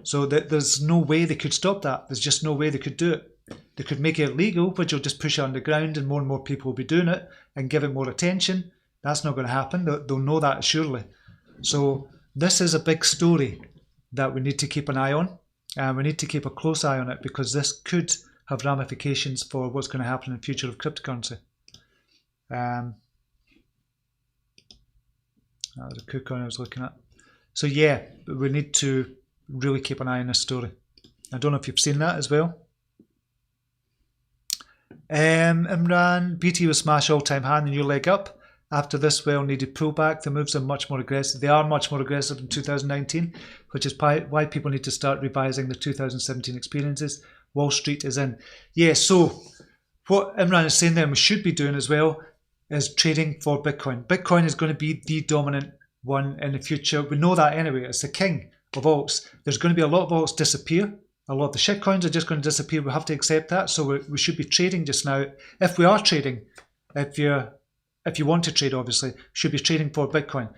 So there's no way they could stop that. There's just no way they could do it. They could make it illegal, which will just push it underground and more people will be doing it and give it more attention. That's not going to happen. They'll know that surely. So this is a big story that we need to keep an eye on. And we need to keep a close eye on it, because this could have ramifications for what's going to happen in the future of cryptocurrency. That was a KuCoin I was looking at. So yeah, we need to really keep an eye on this story. I don't know if you've seen that as well. Imran, BT will smash all-time high and the new leg up. After this well-needed pullback, the moves are much more aggressive. They are much more aggressive in 2019, which is why people need to start revising their 2017 experiences. Wall Street is in. Yeah, so what Imran is saying there, and we should be doing as well, is trading for Bitcoin. Bitcoin is going to be the dominant one in the future. We know that anyway. It's the king of alts. There's going to be a lot of alts disappear. A lot of the shitcoins are just going to disappear. We have to accept that. So we should be trading just now. If we are trading, if you want to trade, obviously, should be trading for Bitcoin.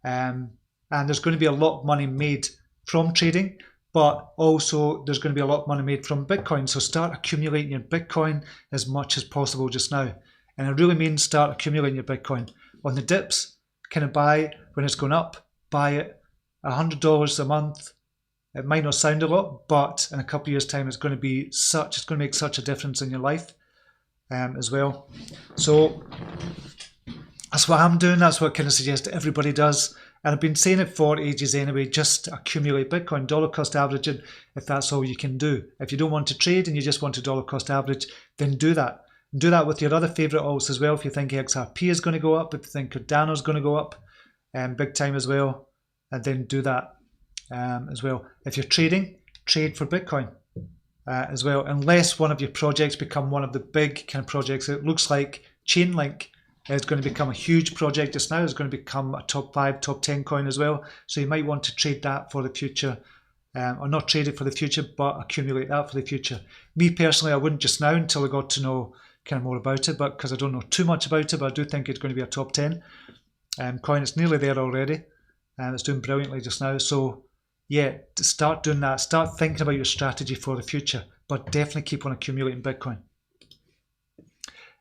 And there's going to be a lot of money made from trading, but also there's going to be a lot of money made from Bitcoin. So start accumulating your Bitcoin as much as possible just now. And it really means start accumulating your Bitcoin. On the dips, kind of buy when it's going up, buy it. $100 a month. It might not sound a lot, but in a couple of years' time, it's going to make such a difference in your life as well. So that's what I'm doing. That's what I kind of suggest everybody does. And I've been saying it for ages anyway, just accumulate Bitcoin, dollar cost averaging, if that's all you can do. If you don't want to trade and you just want to dollar cost average, then do that. Do that with your other favorite alts as well. If you think XRP is going to go up, if you think Cardano is going to go up big time as well, and then do that as well. If you're trading, trade for Bitcoin as well, unless one of your projects become one of the big kind of projects. It looks like Chainlink is going to become a huge project just now. It's going to become a top 5, top 10 coin as well. So you might want to trade that for the future, or not trade it for the future, but accumulate that for the future. Me personally, I wouldn't just now until I got to know kind of more about it, but because I don't know too much about it, but I do think it's going to be a top 10 coin. It's nearly there already, and it's doing brilliantly just now. So yeah, to start doing that, start thinking about your strategy for the future. but definitely keep on accumulating Bitcoin.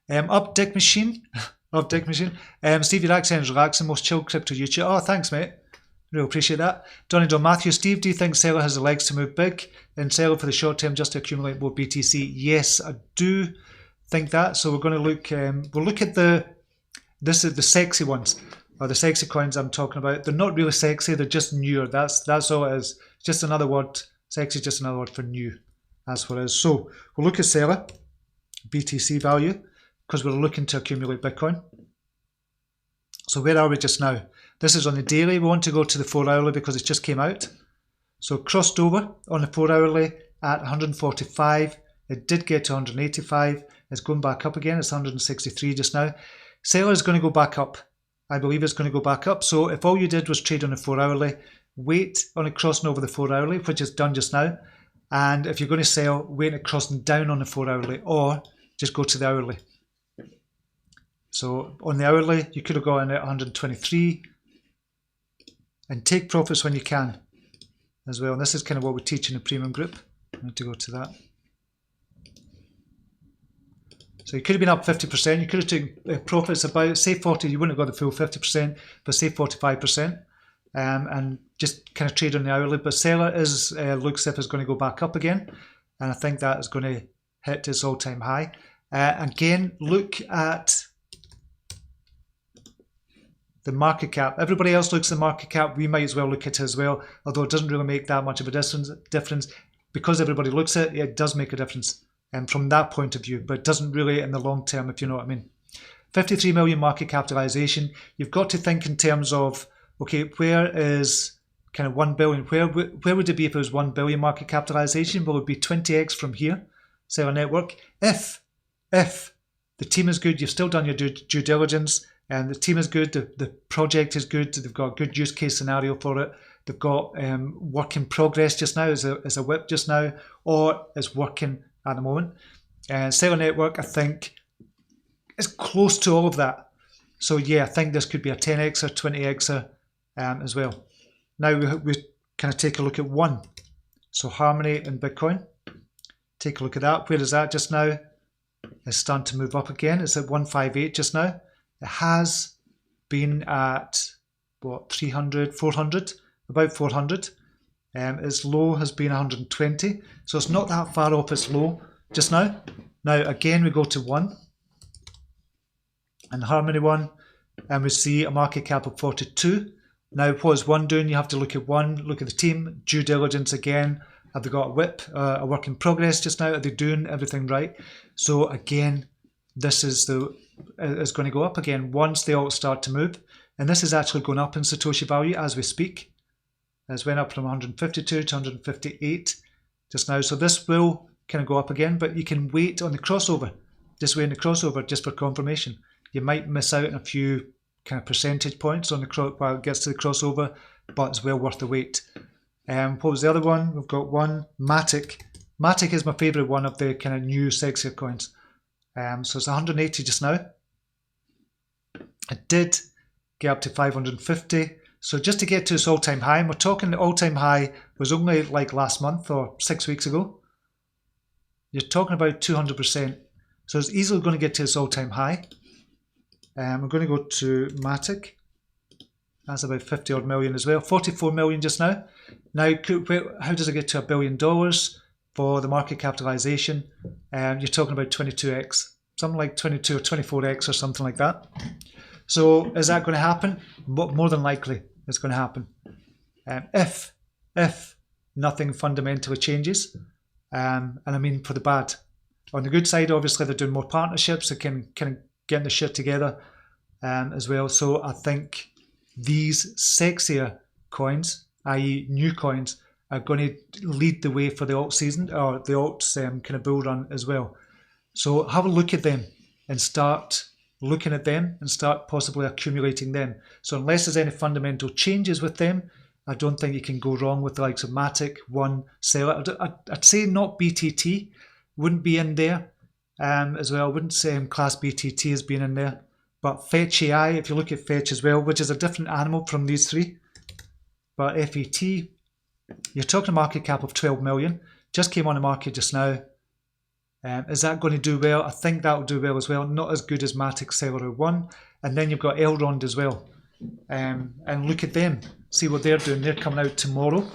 Up Dick Machine. Up Dick Machine. Steve, your accent is relaxing. Most chill crypto YouTube. Oh, thanks, mate. Really appreciate that. Donny Don Matthew. Steve, do you think Seller has the legs to move big and sell for the short term just to accumulate more BTC? Yes, I do think that. So we're going to look. We'll look at this is the sexy ones, or the sexy coins I'm talking about. They're not really sexy. They're just newer. That's all it is. Just another word. Sexy is just another word for new. That's what it is. So we'll look at Seller BTC value, because we're looking to accumulate Bitcoin. So where are we just now? This is on the daily. We want to go to the 4 hourly because it just came out. So crossed over on the 4 hourly at 145. It did get to 185. It's going back up again. It's 163 just now. Seller is going to go back up. I believe it's going to go back up. So if all you did was trade on the 4 hourly, wait on it crossing over the 4 hourly, which is done just now. And if you're going to sell, wait on it crossing down on the 4 hourly, or just go to the hourly. So on the hourly, you could have got in at 123 and take profits when you can as well. And this is kind of what we teach in the premium group. I need to go to that. So you could have been up 50%. You could have taken profits about, say 40, you wouldn't have got the full 50%, but say 45%. And just kind of trade on the hourly. But Seller is looks as if it's going to go back up again. And I think that is going to hit its all-time high. Again, look at the market cap. Everybody else looks at the market cap. We might as well look at it as well, although it doesn't really make that much of a difference. Because everybody looks at it, it does make a difference from that point of view, but it doesn't really in the long term, if you know what I mean. 53 million market capitalization. You've got to think in terms of, okay, where is kind of 1 billion? Where would it be if it was 1 billion market capitalization? Well, it would be 20x from here, Seller Network. If the team is good, you've still done your due diligence, and the team is good, the project is good, they've got a good use case scenario for it, they've got work in progress just now as a whip just now, or is working at the moment. Seller Network, I think, is close to all of that. So yeah, I think this could be a 10x or 20x as well. Now we kind of take a look at one. So Harmony and Bitcoin. Take a look at that. Where is that just now? It's starting to move up again. It's at 158 just now. It has been at, what, 300, 400? About 400. Its low has been 120. So it's not that far off its low just now. Now, again, we go to one. And Harmony one. And we see a market cap of 42. Now, what is one doing? You have to look at one, look at the team, due diligence again. Have they got a whip, a work in progress just now? Are they doing everything right? So again, this is going to go up again once they all start to move. And this is actually going up in Satoshi value as we speak. It's went up from 152 to 158 just now. So this will kind of go up again, but you can wait on the crossover. Just wait on the crossover just for confirmation. You might miss out on a few kind of percentage points on the while it gets to the crossover, but it's well worth the wait. What was the other one? We've got one, Matic. Matic is my favorite one of the kind of new sexier coins. So it's 180 just now. It did get up to 550. So just to get to its all-time high, and we're talking the all-time high was only like last month or 6 weeks ago. You're talking about 200%. So it's easily going to get to its all-time high. We're going to go to Matic. That's about 50 odd million as well. 44 million just now. Now, how does it get to $1 billion for the market capitalization? You're talking about 22x, something like 22 or 24x or something like that. So is that going to happen? More than likely, it's going to happen. If nothing fundamentally changes, and I mean for the bad. On the good side, obviously they're doing more partnerships. They can kind of get the shit together as well. So I think these sexier coins, i.e. new coins, are going to lead the way for the alt season, or the alt kind of bull run as well. So have a look at them and start looking at them and start possibly accumulating them. So unless there's any fundamental changes with them, I don't think you can go wrong with the likes of Matic, One, Seller. I'd say not BTT, wouldn't be in there as well. I wouldn't say Class BTT has been in there. But Fetch AI, if you look at Fetch as well, which is a different animal from these three. But FET, you're talking a market cap of 12 million. Just came on the market just now. Is that going to do well? I think that will do well as well. Not as good as Matic Accelerator 1. And then you've got Elrond as well. And look at them. See what they're doing. They're coming out tomorrow.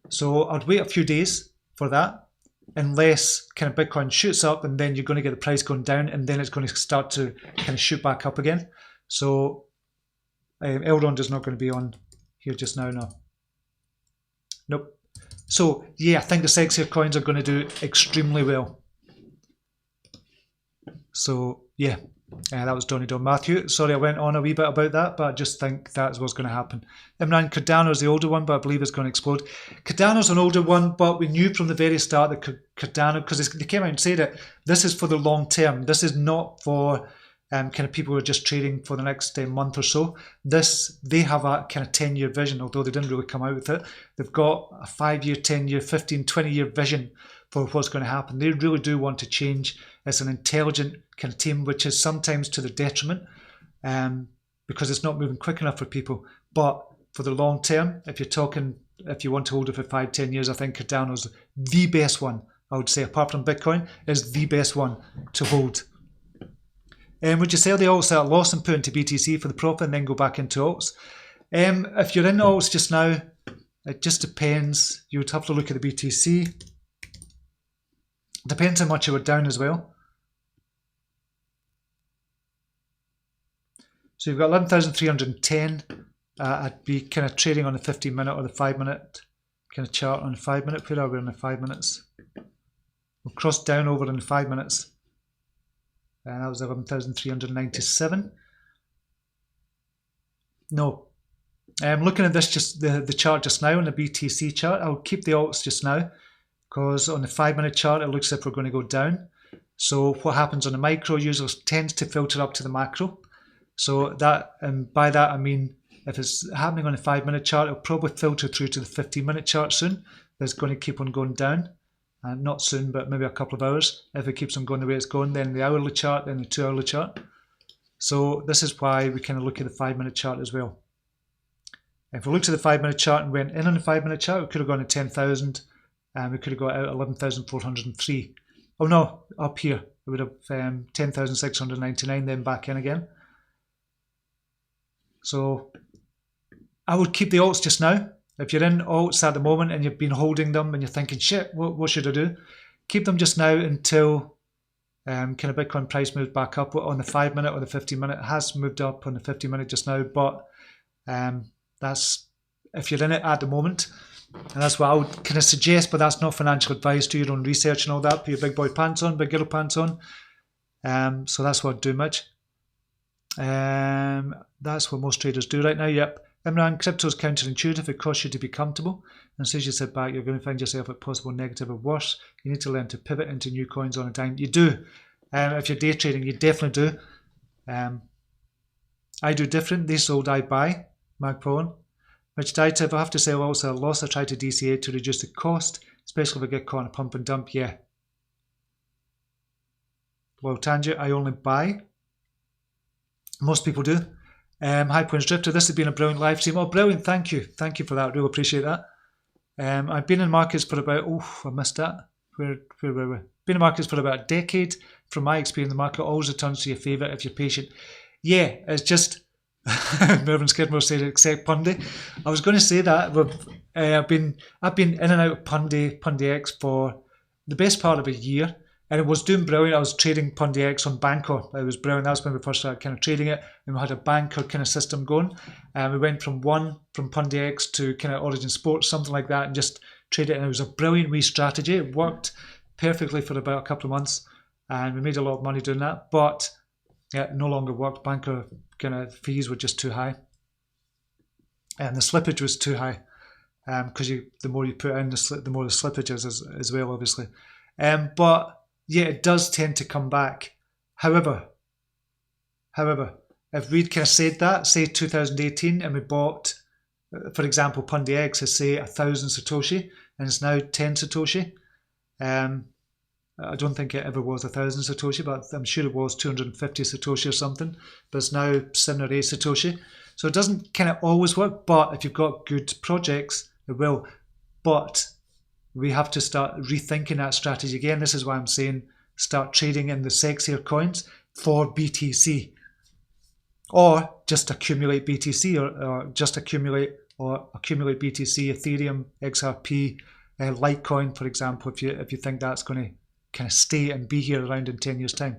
So I'd wait a few days for that. Unless kind of Bitcoin shoots up and then you're going to get the price going down and then it's going to start to kind of shoot back up again. So Elrond is not going to be on here just now, no. Nope. So yeah, I think the sexier coins are going to do extremely well. So yeah, that was Donny Don Matthew. Sorry I went on a wee bit about that, but I just think that's what's going to happen. Imran, Cardano is the older one, but I believe it's going to explode. Cardano's an older one, but we knew from the very start that Cardano, because they came out and said it, this is for the long term. This is not for kind of people who are just trading for the next month or so. They have a kind of 10-year vision, although they didn't really come out with it. They've got a 5-year, 10-year, 15, 20-year vision for what's going to happen. They really do want to change. It's an intelligent kind of team, which is sometimes to the detriment because it's not moving quick enough for people. But for the long term, if you want to hold it for 5, 10 years, I think Cardano's the best one. I would say, apart from Bitcoin, is the best one to hold. Would you sell the alts at a loss and put into BTC for the profit and then go back into alts? If you're in alts just now, it just depends. You would have to look at the BTC. Depends how much you were down as well. So you've got 11,310. I'd be kind of trading on the 15-minute or the 5-minute kind of chart on the 5-minute. Where are we on the 5 minutes? We'll cross down over in the 5 minutes. And that was 11,397. No. I'm looking at this, just the chart just now on the BTC chart. I'll keep the alts just now because on the 5-minute chart it looks as if we're going to go down. So what happens on the micro usually tends to filter up to the macro. So that, and by that I mean if it's happening on the 5-minute chart, it'll probably filter through to the 15-minute chart soon. It's going to keep on going down. Not soon, but maybe a couple of hours. If it keeps on going the way it's going, then the hourly chart, then the 2-hourly chart. So this is why we kind of look at the 5-minute chart as well. If we looked at the 5-minute chart and went in on the 5-minute chart, we could have gone to 10,000 and we could have got out 11,403. Oh no, up here. We would have 10,699, then back in again. So I would keep the alts just now. If you're in alts at the moment and you've been holding them and you're thinking, shit, what should I do? Keep them just now until kind of Bitcoin price moves back up on the 5-minute or the 15-minute. It has moved up on the 15-minute just now, but that's if you're in it at the moment. And that's what I would kind of suggest, but that's not financial advice. Do your own research and all that. Put your big boy pants on, big girl pants on. So that's what I'd do, Mitch. That's what most traders do right now, yep. Imran, crypto is counterintuitive. It costs you to be comfortable. And as you sit back, you're going to find yourself at possible negative or worse. You need to learn to pivot into new coins on a dime. You do. If you're day trading, you definitely do. I do different. They sold, I buy. Mag Pawn. Which data, if I have to sell also a loss, I try to DCA to reduce the cost, especially if I get caught in a pump and dump. Yeah. Well, Tangent, I only buy. Most people do. High Points Drifter, this has been a brilliant live stream. Oh, brilliant, thank you. Thank you for that, really appreciate that. I've been in markets for about, I missed that. Where were we? Been in markets for about a decade. From my experience, the market always returns to your favourite if you're patient. Yeah, it's just, Mervyn Skidmore said, except Pundy. I was going to say that. I've been in and out of Pundy X for the best part of a year. And it was doing brilliant. I was trading Pundy X on Banker. It was brilliant. That was when we first started kind of trading it. And we had a Banker kind of system going. And we went from Pundy X to kind of Origin Sports, something like that, and just trade it. And it was a brilliant wee strategy. It worked perfectly for about a couple of months. And we made a lot of money doing that. But yeah, it no longer worked. Banker kind of fees were just too high. And the slippage was too high. Because the more you put in, the more the slippage is as well, obviously. But yeah, it does tend to come back. However, if we'd kind of said that, say 2018, and we bought, for example, Pundy X is say 1,000 Satoshi, and it's now 10 Satoshi. I don't think it ever was 1,000 Satoshi, but I'm sure it was 250 Satoshi or something. But it's now 7 or 8 Satoshi. So it doesn't kind of always work, but if you've got good projects, it will. But we have to start rethinking that strategy again. This is why I'm saying start trading in the sexier coins for BTC, or just accumulate BTC, or just accumulate BTC, Ethereum, XRP, Litecoin, for example, if you think that's going to kind of stay and be here around in 10 years' time.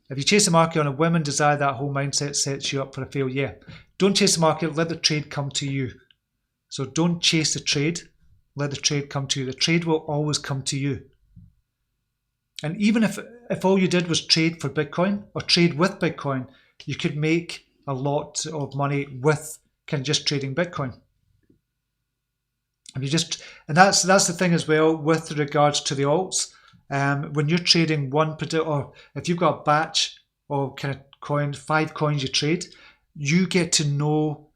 If you chase the market on a whim and desire, that whole mindset sets you up for a fail. Yeah, don't chase the market, let the trade come to you. So don't chase the trade, let the trade come to you. The trade will always come to you. And even if all you did was trade for Bitcoin or trade with Bitcoin, you could make a lot of money with kind of just trading Bitcoin. If you just, and that's the thing as well with regards to the alts. When you're trading one particular, or if you've got a batch of kind of coins, 5 coins you trade, you get to know,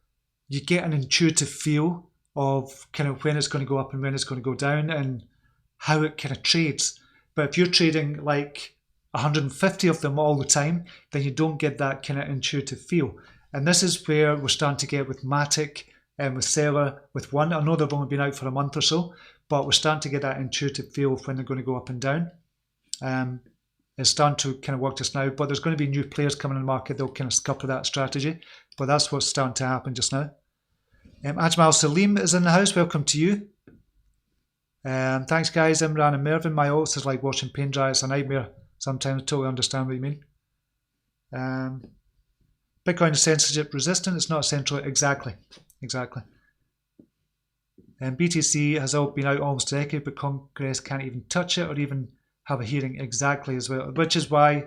you get an intuitive feel of kind of when it's going to go up and when it's going to go down and how it kind of trades. But if you're trading like 150 of them all the time, then you don't get that kind of intuitive feel. And this is where we're starting to get with Matic and with Seller, with One. I know they've only been out for a month or so, but we're starting to get that intuitive feel of when they're going to go up and down. It's starting to kind of work just now, but there's going to be new players coming in the market. They'll kind of scupper that strategy, but that's what's starting to happen just now. Ajmal Salim is in the house. Welcome to you. Thanks, guys. Imran and Mervin. My alts is like watching paint dry. It's a nightmare sometimes. Totally understand what you mean. Bitcoin is censorship resistant. It's not central. Exactly. And BTC has all been out almost a decade, but Congress can't even touch it or even have a hearing. Exactly as well, which is why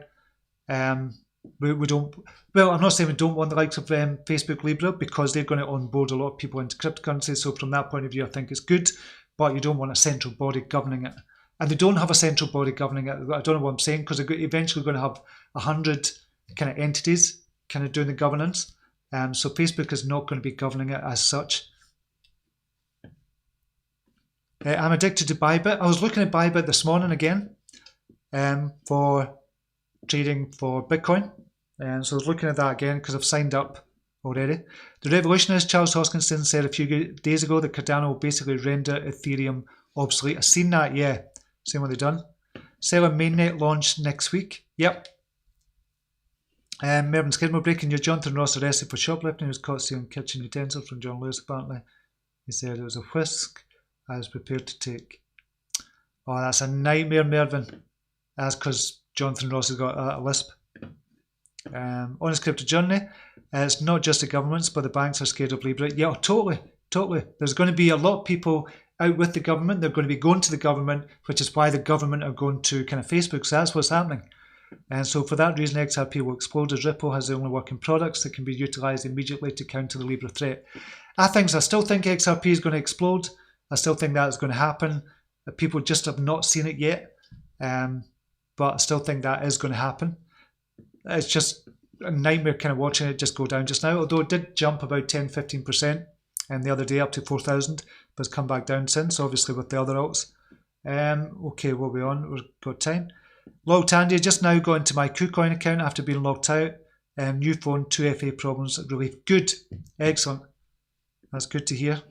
we don't. Well, I'm not saying we don't want the likes of Facebook, Libra, because they're going to onboard a lot of people into cryptocurrency. So from that point of view, I think it's good, but you don't want a central body governing it. And they don't have a central body governing it. I don't know what I'm saying, because they're eventually going to have 100 kind of entities kind of doing the governance. So Facebook is not going to be governing it as such. I'm addicted to Bybit. I was looking at Bybit this morning again for trading for Bitcoin. So I was looking at that again because I've signed up already. The revolutionist Charles Hoskinson said a few days ago that Cardano will basically render Ethereum obsolete. I've seen that, yeah. Seen what they've done. Seller mainnet launch next week. Yep. Mervyn Skidmore, breaking news. Jonathan Ross arrested for shoplifting. He was caught stealing kitchen utensils from John Lewis, apparently. He said it was a whisk I was prepared to take. Oh, that's a nightmare, Mervyn. That's because Jonathan Ross has got a lisp. On his crypto journey, it's not just the governments, but the banks are scared of Libra. Yeah, totally. There's going to be a lot of people out with the government. They're going to be going to the government, which is why the government are going to kind of Facebook. So that's what's happening. And so for that reason, XRP will explode, as Ripple has the only working products that can be utilised immediately to counter the Libra threat. I still think XRP is going to explode. I still think that is going to happen. People just have not seen it yet. But I still think that is going to happen. It's just a nightmare kind of watching it just go down just now, although it did jump about 10-15% the other day up to 4,000, but it's come back down since, obviously with the other alts. Okay, what are we on? We've got time. Logged Tandy, just now got into my KuCoin account after being logged out. New phone, 2FA problems relief. Good, excellent. That's good to hear.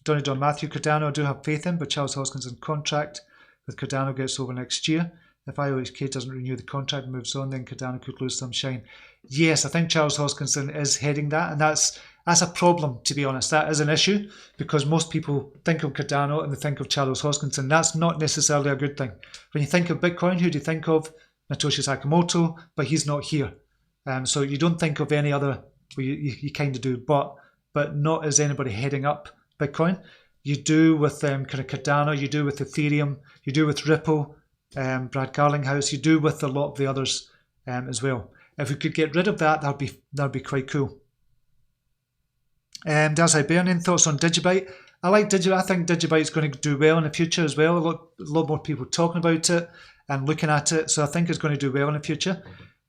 Donny Don Matthew, Cardano I do have faith in, but Charles Hoskinson contract with Cardano gets over next year. If IOHK doesn't renew the contract and moves on, then Cardano could lose some shine. Yes, I think Charles Hoskinson is heading that, and that's a problem, to be honest. That is an issue, because most people think of Cardano and they think of Charles Hoskinson. That's not necessarily a good thing. When you think of Bitcoin, who do you think of? Satoshi Sakamoto, but he's not here. So you don't think of any other, well, you kind of do, but not as anybody heading up Bitcoin. You do with kind of Cardano, you do with Ethereum, you do with Ripple, Brad Garlinghouse, you do with a lot of the others as well. If we could get rid of that, that'd be quite cool. Daz Hibernian, thoughts on Digibyte? I like Digibyte. I think Digibyte's going to do well in the future as well. A lot more people talking about it and looking at it, so I think it's going to do well in the future.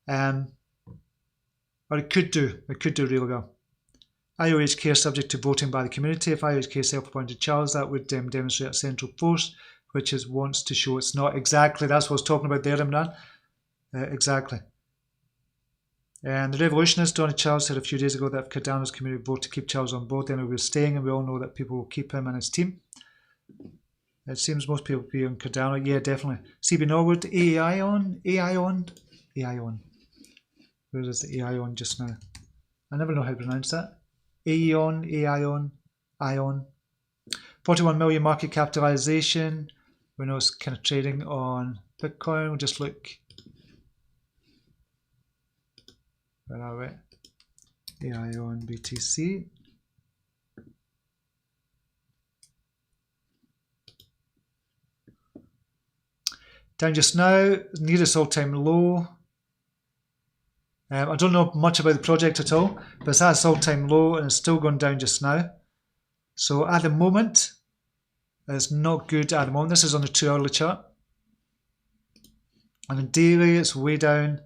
Or it could do really well. IOHK are subject to voting by the community. If IOHK self-appointed Charles, that would demonstrate a central force, which wants to show it's not. Exactly, that's what I was talking about there, Imran. Exactly. And the revolutionist, Donny Charles, said a few days ago that if Cardano's community vote to keep Charles on board, then he will be staying, and we all know that people will keep him and his team. It seems most people be on Cardano. Yeah, definitely. CB Norwood, AI on. Where is the AI on just now? I never know how to pronounce that. AI on. 41 million market capitalization. We know it's kind of trading on Bitcoin. We'll just look. Where are we? AI on BTC. Down just now, near its all-time low. I don't know much about the project at all, but it's at its all-time low and it's still going down just now. So at the moment, it's not good at the moment. This is on the 2-hourly chart. And on daily, it's way down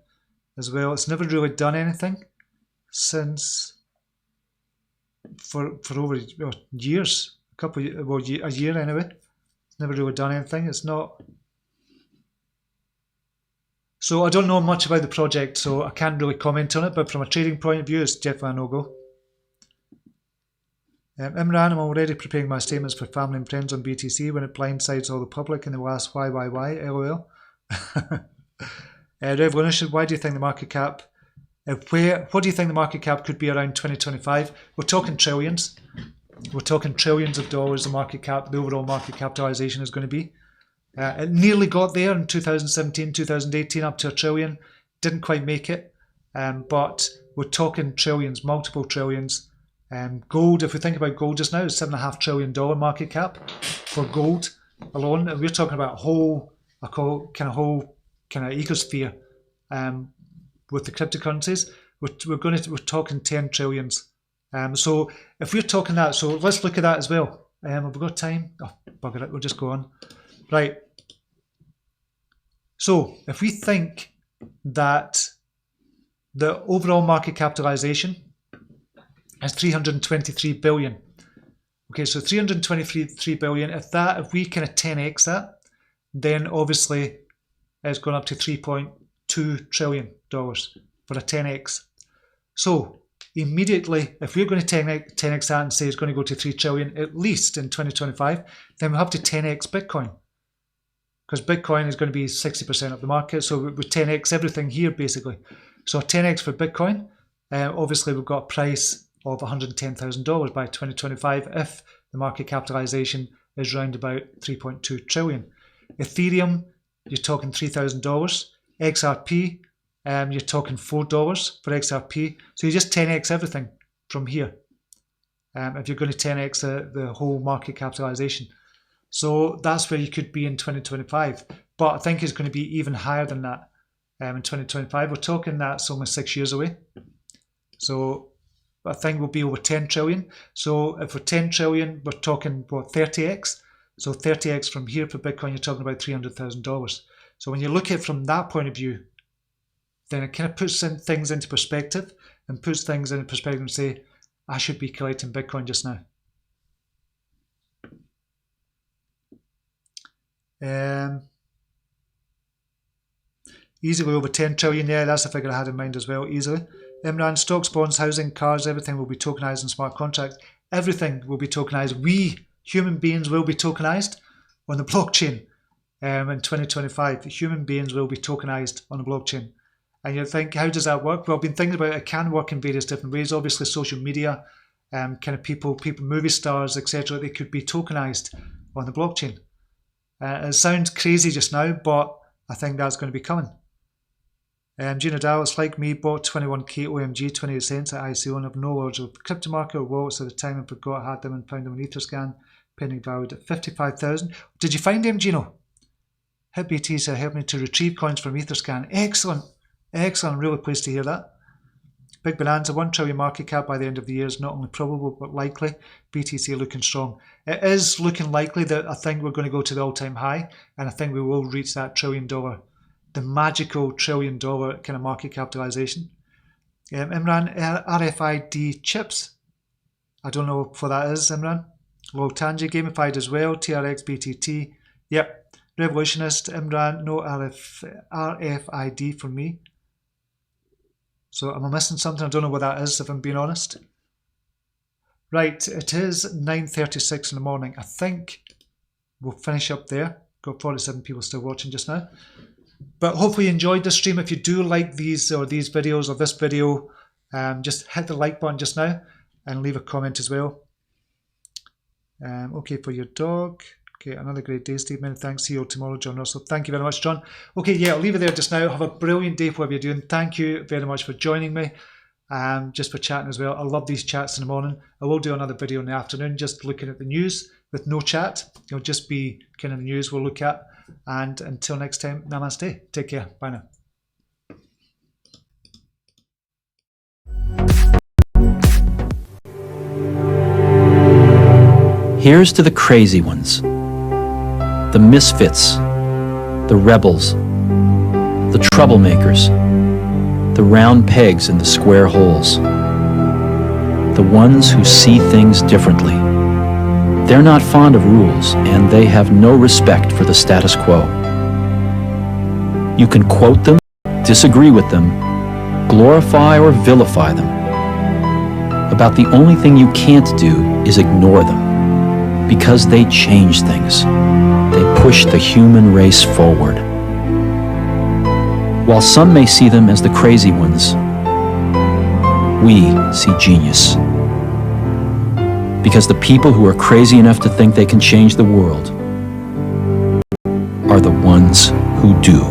as well. It's never really done anything since for over years, a year anyway. It's never really done anything. It's not. So I don't know much about the project, so I can't really comment on it, but from a trading point of view, it's definitely a no-go. Imran, I'm already preparing my statements for family and friends on BTC when it blindsides all the public and they will ask why, lol. Revolution, why do you think the market cap, what do you think the market cap could be around 2025? We're talking trillions. We're talking trillions of dollars the market cap, the overall market capitalization is going to be. It nearly got there in 2017, 2018, up to $1 trillion. Didn't quite make it, but we're talking trillions, multiple trillions. Gold, if we think about gold just now, it's $7.5 trillion market cap for gold alone. And we're talking about a whole kind of ecosphere with the cryptocurrencies. We're talking 10 trillions. So if we're talking that, so let's look at that as well. Have we got time? Oh, bugger it, we'll just go on. Right. So if we think that the overall market capitalization is 323 billion. Okay, so 323 billion. If we kind of 10x that, then obviously it's gone up to $3.2 trillion for a 10x. So immediately, if we're going to 10x that and say it's going to go to 3 trillion at least in 2025, then we have to 10x Bitcoin. Because Bitcoin is going to be 60% of the market, so we 10x everything here basically. So 10x for Bitcoin, obviously we've got a price of $110,000 by 2025 if the market capitalization is around about 3.2 trillion. Ethereum, you're talking $3,000. XRP, you're talking $4 for XRP. So you just 10x everything from here if you're going to 10x the whole market capitalization. So that's where you could be in 2025. But I think it's going to be even higher than that in 2025. We're talking that's only 6 years away. So I think we'll be over 10 trillion. So if we're 10 trillion, we're talking, what, 30x? So 30x from here for Bitcoin, you're talking about $300,000. So when you look at it from that point of view, then it kind of puts things into perspective and puts things into perspective and say, I should be collecting Bitcoin just now. Easily over 10 trillion, yeah, that's the figure I had in mind as well, easily. Imran, stocks, bonds, housing, cars, everything will be tokenized in smart contracts. Everything will be tokenized. We, human beings, will be tokenized on the blockchain in 2025. Human beings will be tokenized on the blockchain. And you think, how does that work? Well, I've been thinking about it can work in various different ways. Obviously, social media, kind of people, movie stars, etc., they could be tokenized on the blockchain. It sounds crazy just now, but I think that's going to be coming. Gina Dallas, like me, bought 21k OMG, 28 cents at ICO and have no knowledge of the crypto market or wallets at the time and forgot I had them and found them on Etherscan, pending valued at 55,000. Did you find them, Gino? Hit BTC helped me to retrieve coins from Etherscan. Excellent. Excellent. I'm really pleased to hear that. Big Bonanza, 1 trillion market cap by the end of the year is not only probable but likely. BTC looking strong. It is looking likely that I think we're going to go to the all-time high, and I think we will reach that $1 trillion, the magical $1 trillion kind of market capitalization. Imran, RFID chips. I don't know what that is, Imran. Low Tangi, gamified as well. TRX, BTT. Yep. Revolutionist, Imran, no RFID from me. So am I missing something? I don't know what that is, if I'm being honest. Right, it is 9:36 in the morning. I think we'll finish up there. Got 47 people still watching just now. But hopefully you enjoyed this stream. If you do like these videos or this video, just hit the like button just now and leave a comment as well. Okay, for your dog. Okay, another great day, Steve. Many thanks. See you all tomorrow, John Russell. Thank you very much, John. Okay, yeah, I'll leave it there just now. Have a brilliant day for whatever you're doing. Thank you very much for joining me. Just for chatting as well. I love these chats in the morning. I will do another video in the afternoon, just looking at the news with no chat. It'll just be kind of the news we'll look at. And until next time, namaste. Take care. Bye now. Here's to the crazy ones, the misfits, the rebels, the troublemakers, the round pegs in the square holes, the ones who see things differently. They're not fond of rules, and they have no respect for the status quo. You can quote them, disagree with them, glorify or vilify them. About the only thing you can't do is ignore them, because they change things. They push the human race forward. While some may see them as the crazy ones, we see genius. Because the people who are crazy enough to think they can change the world are the ones who do.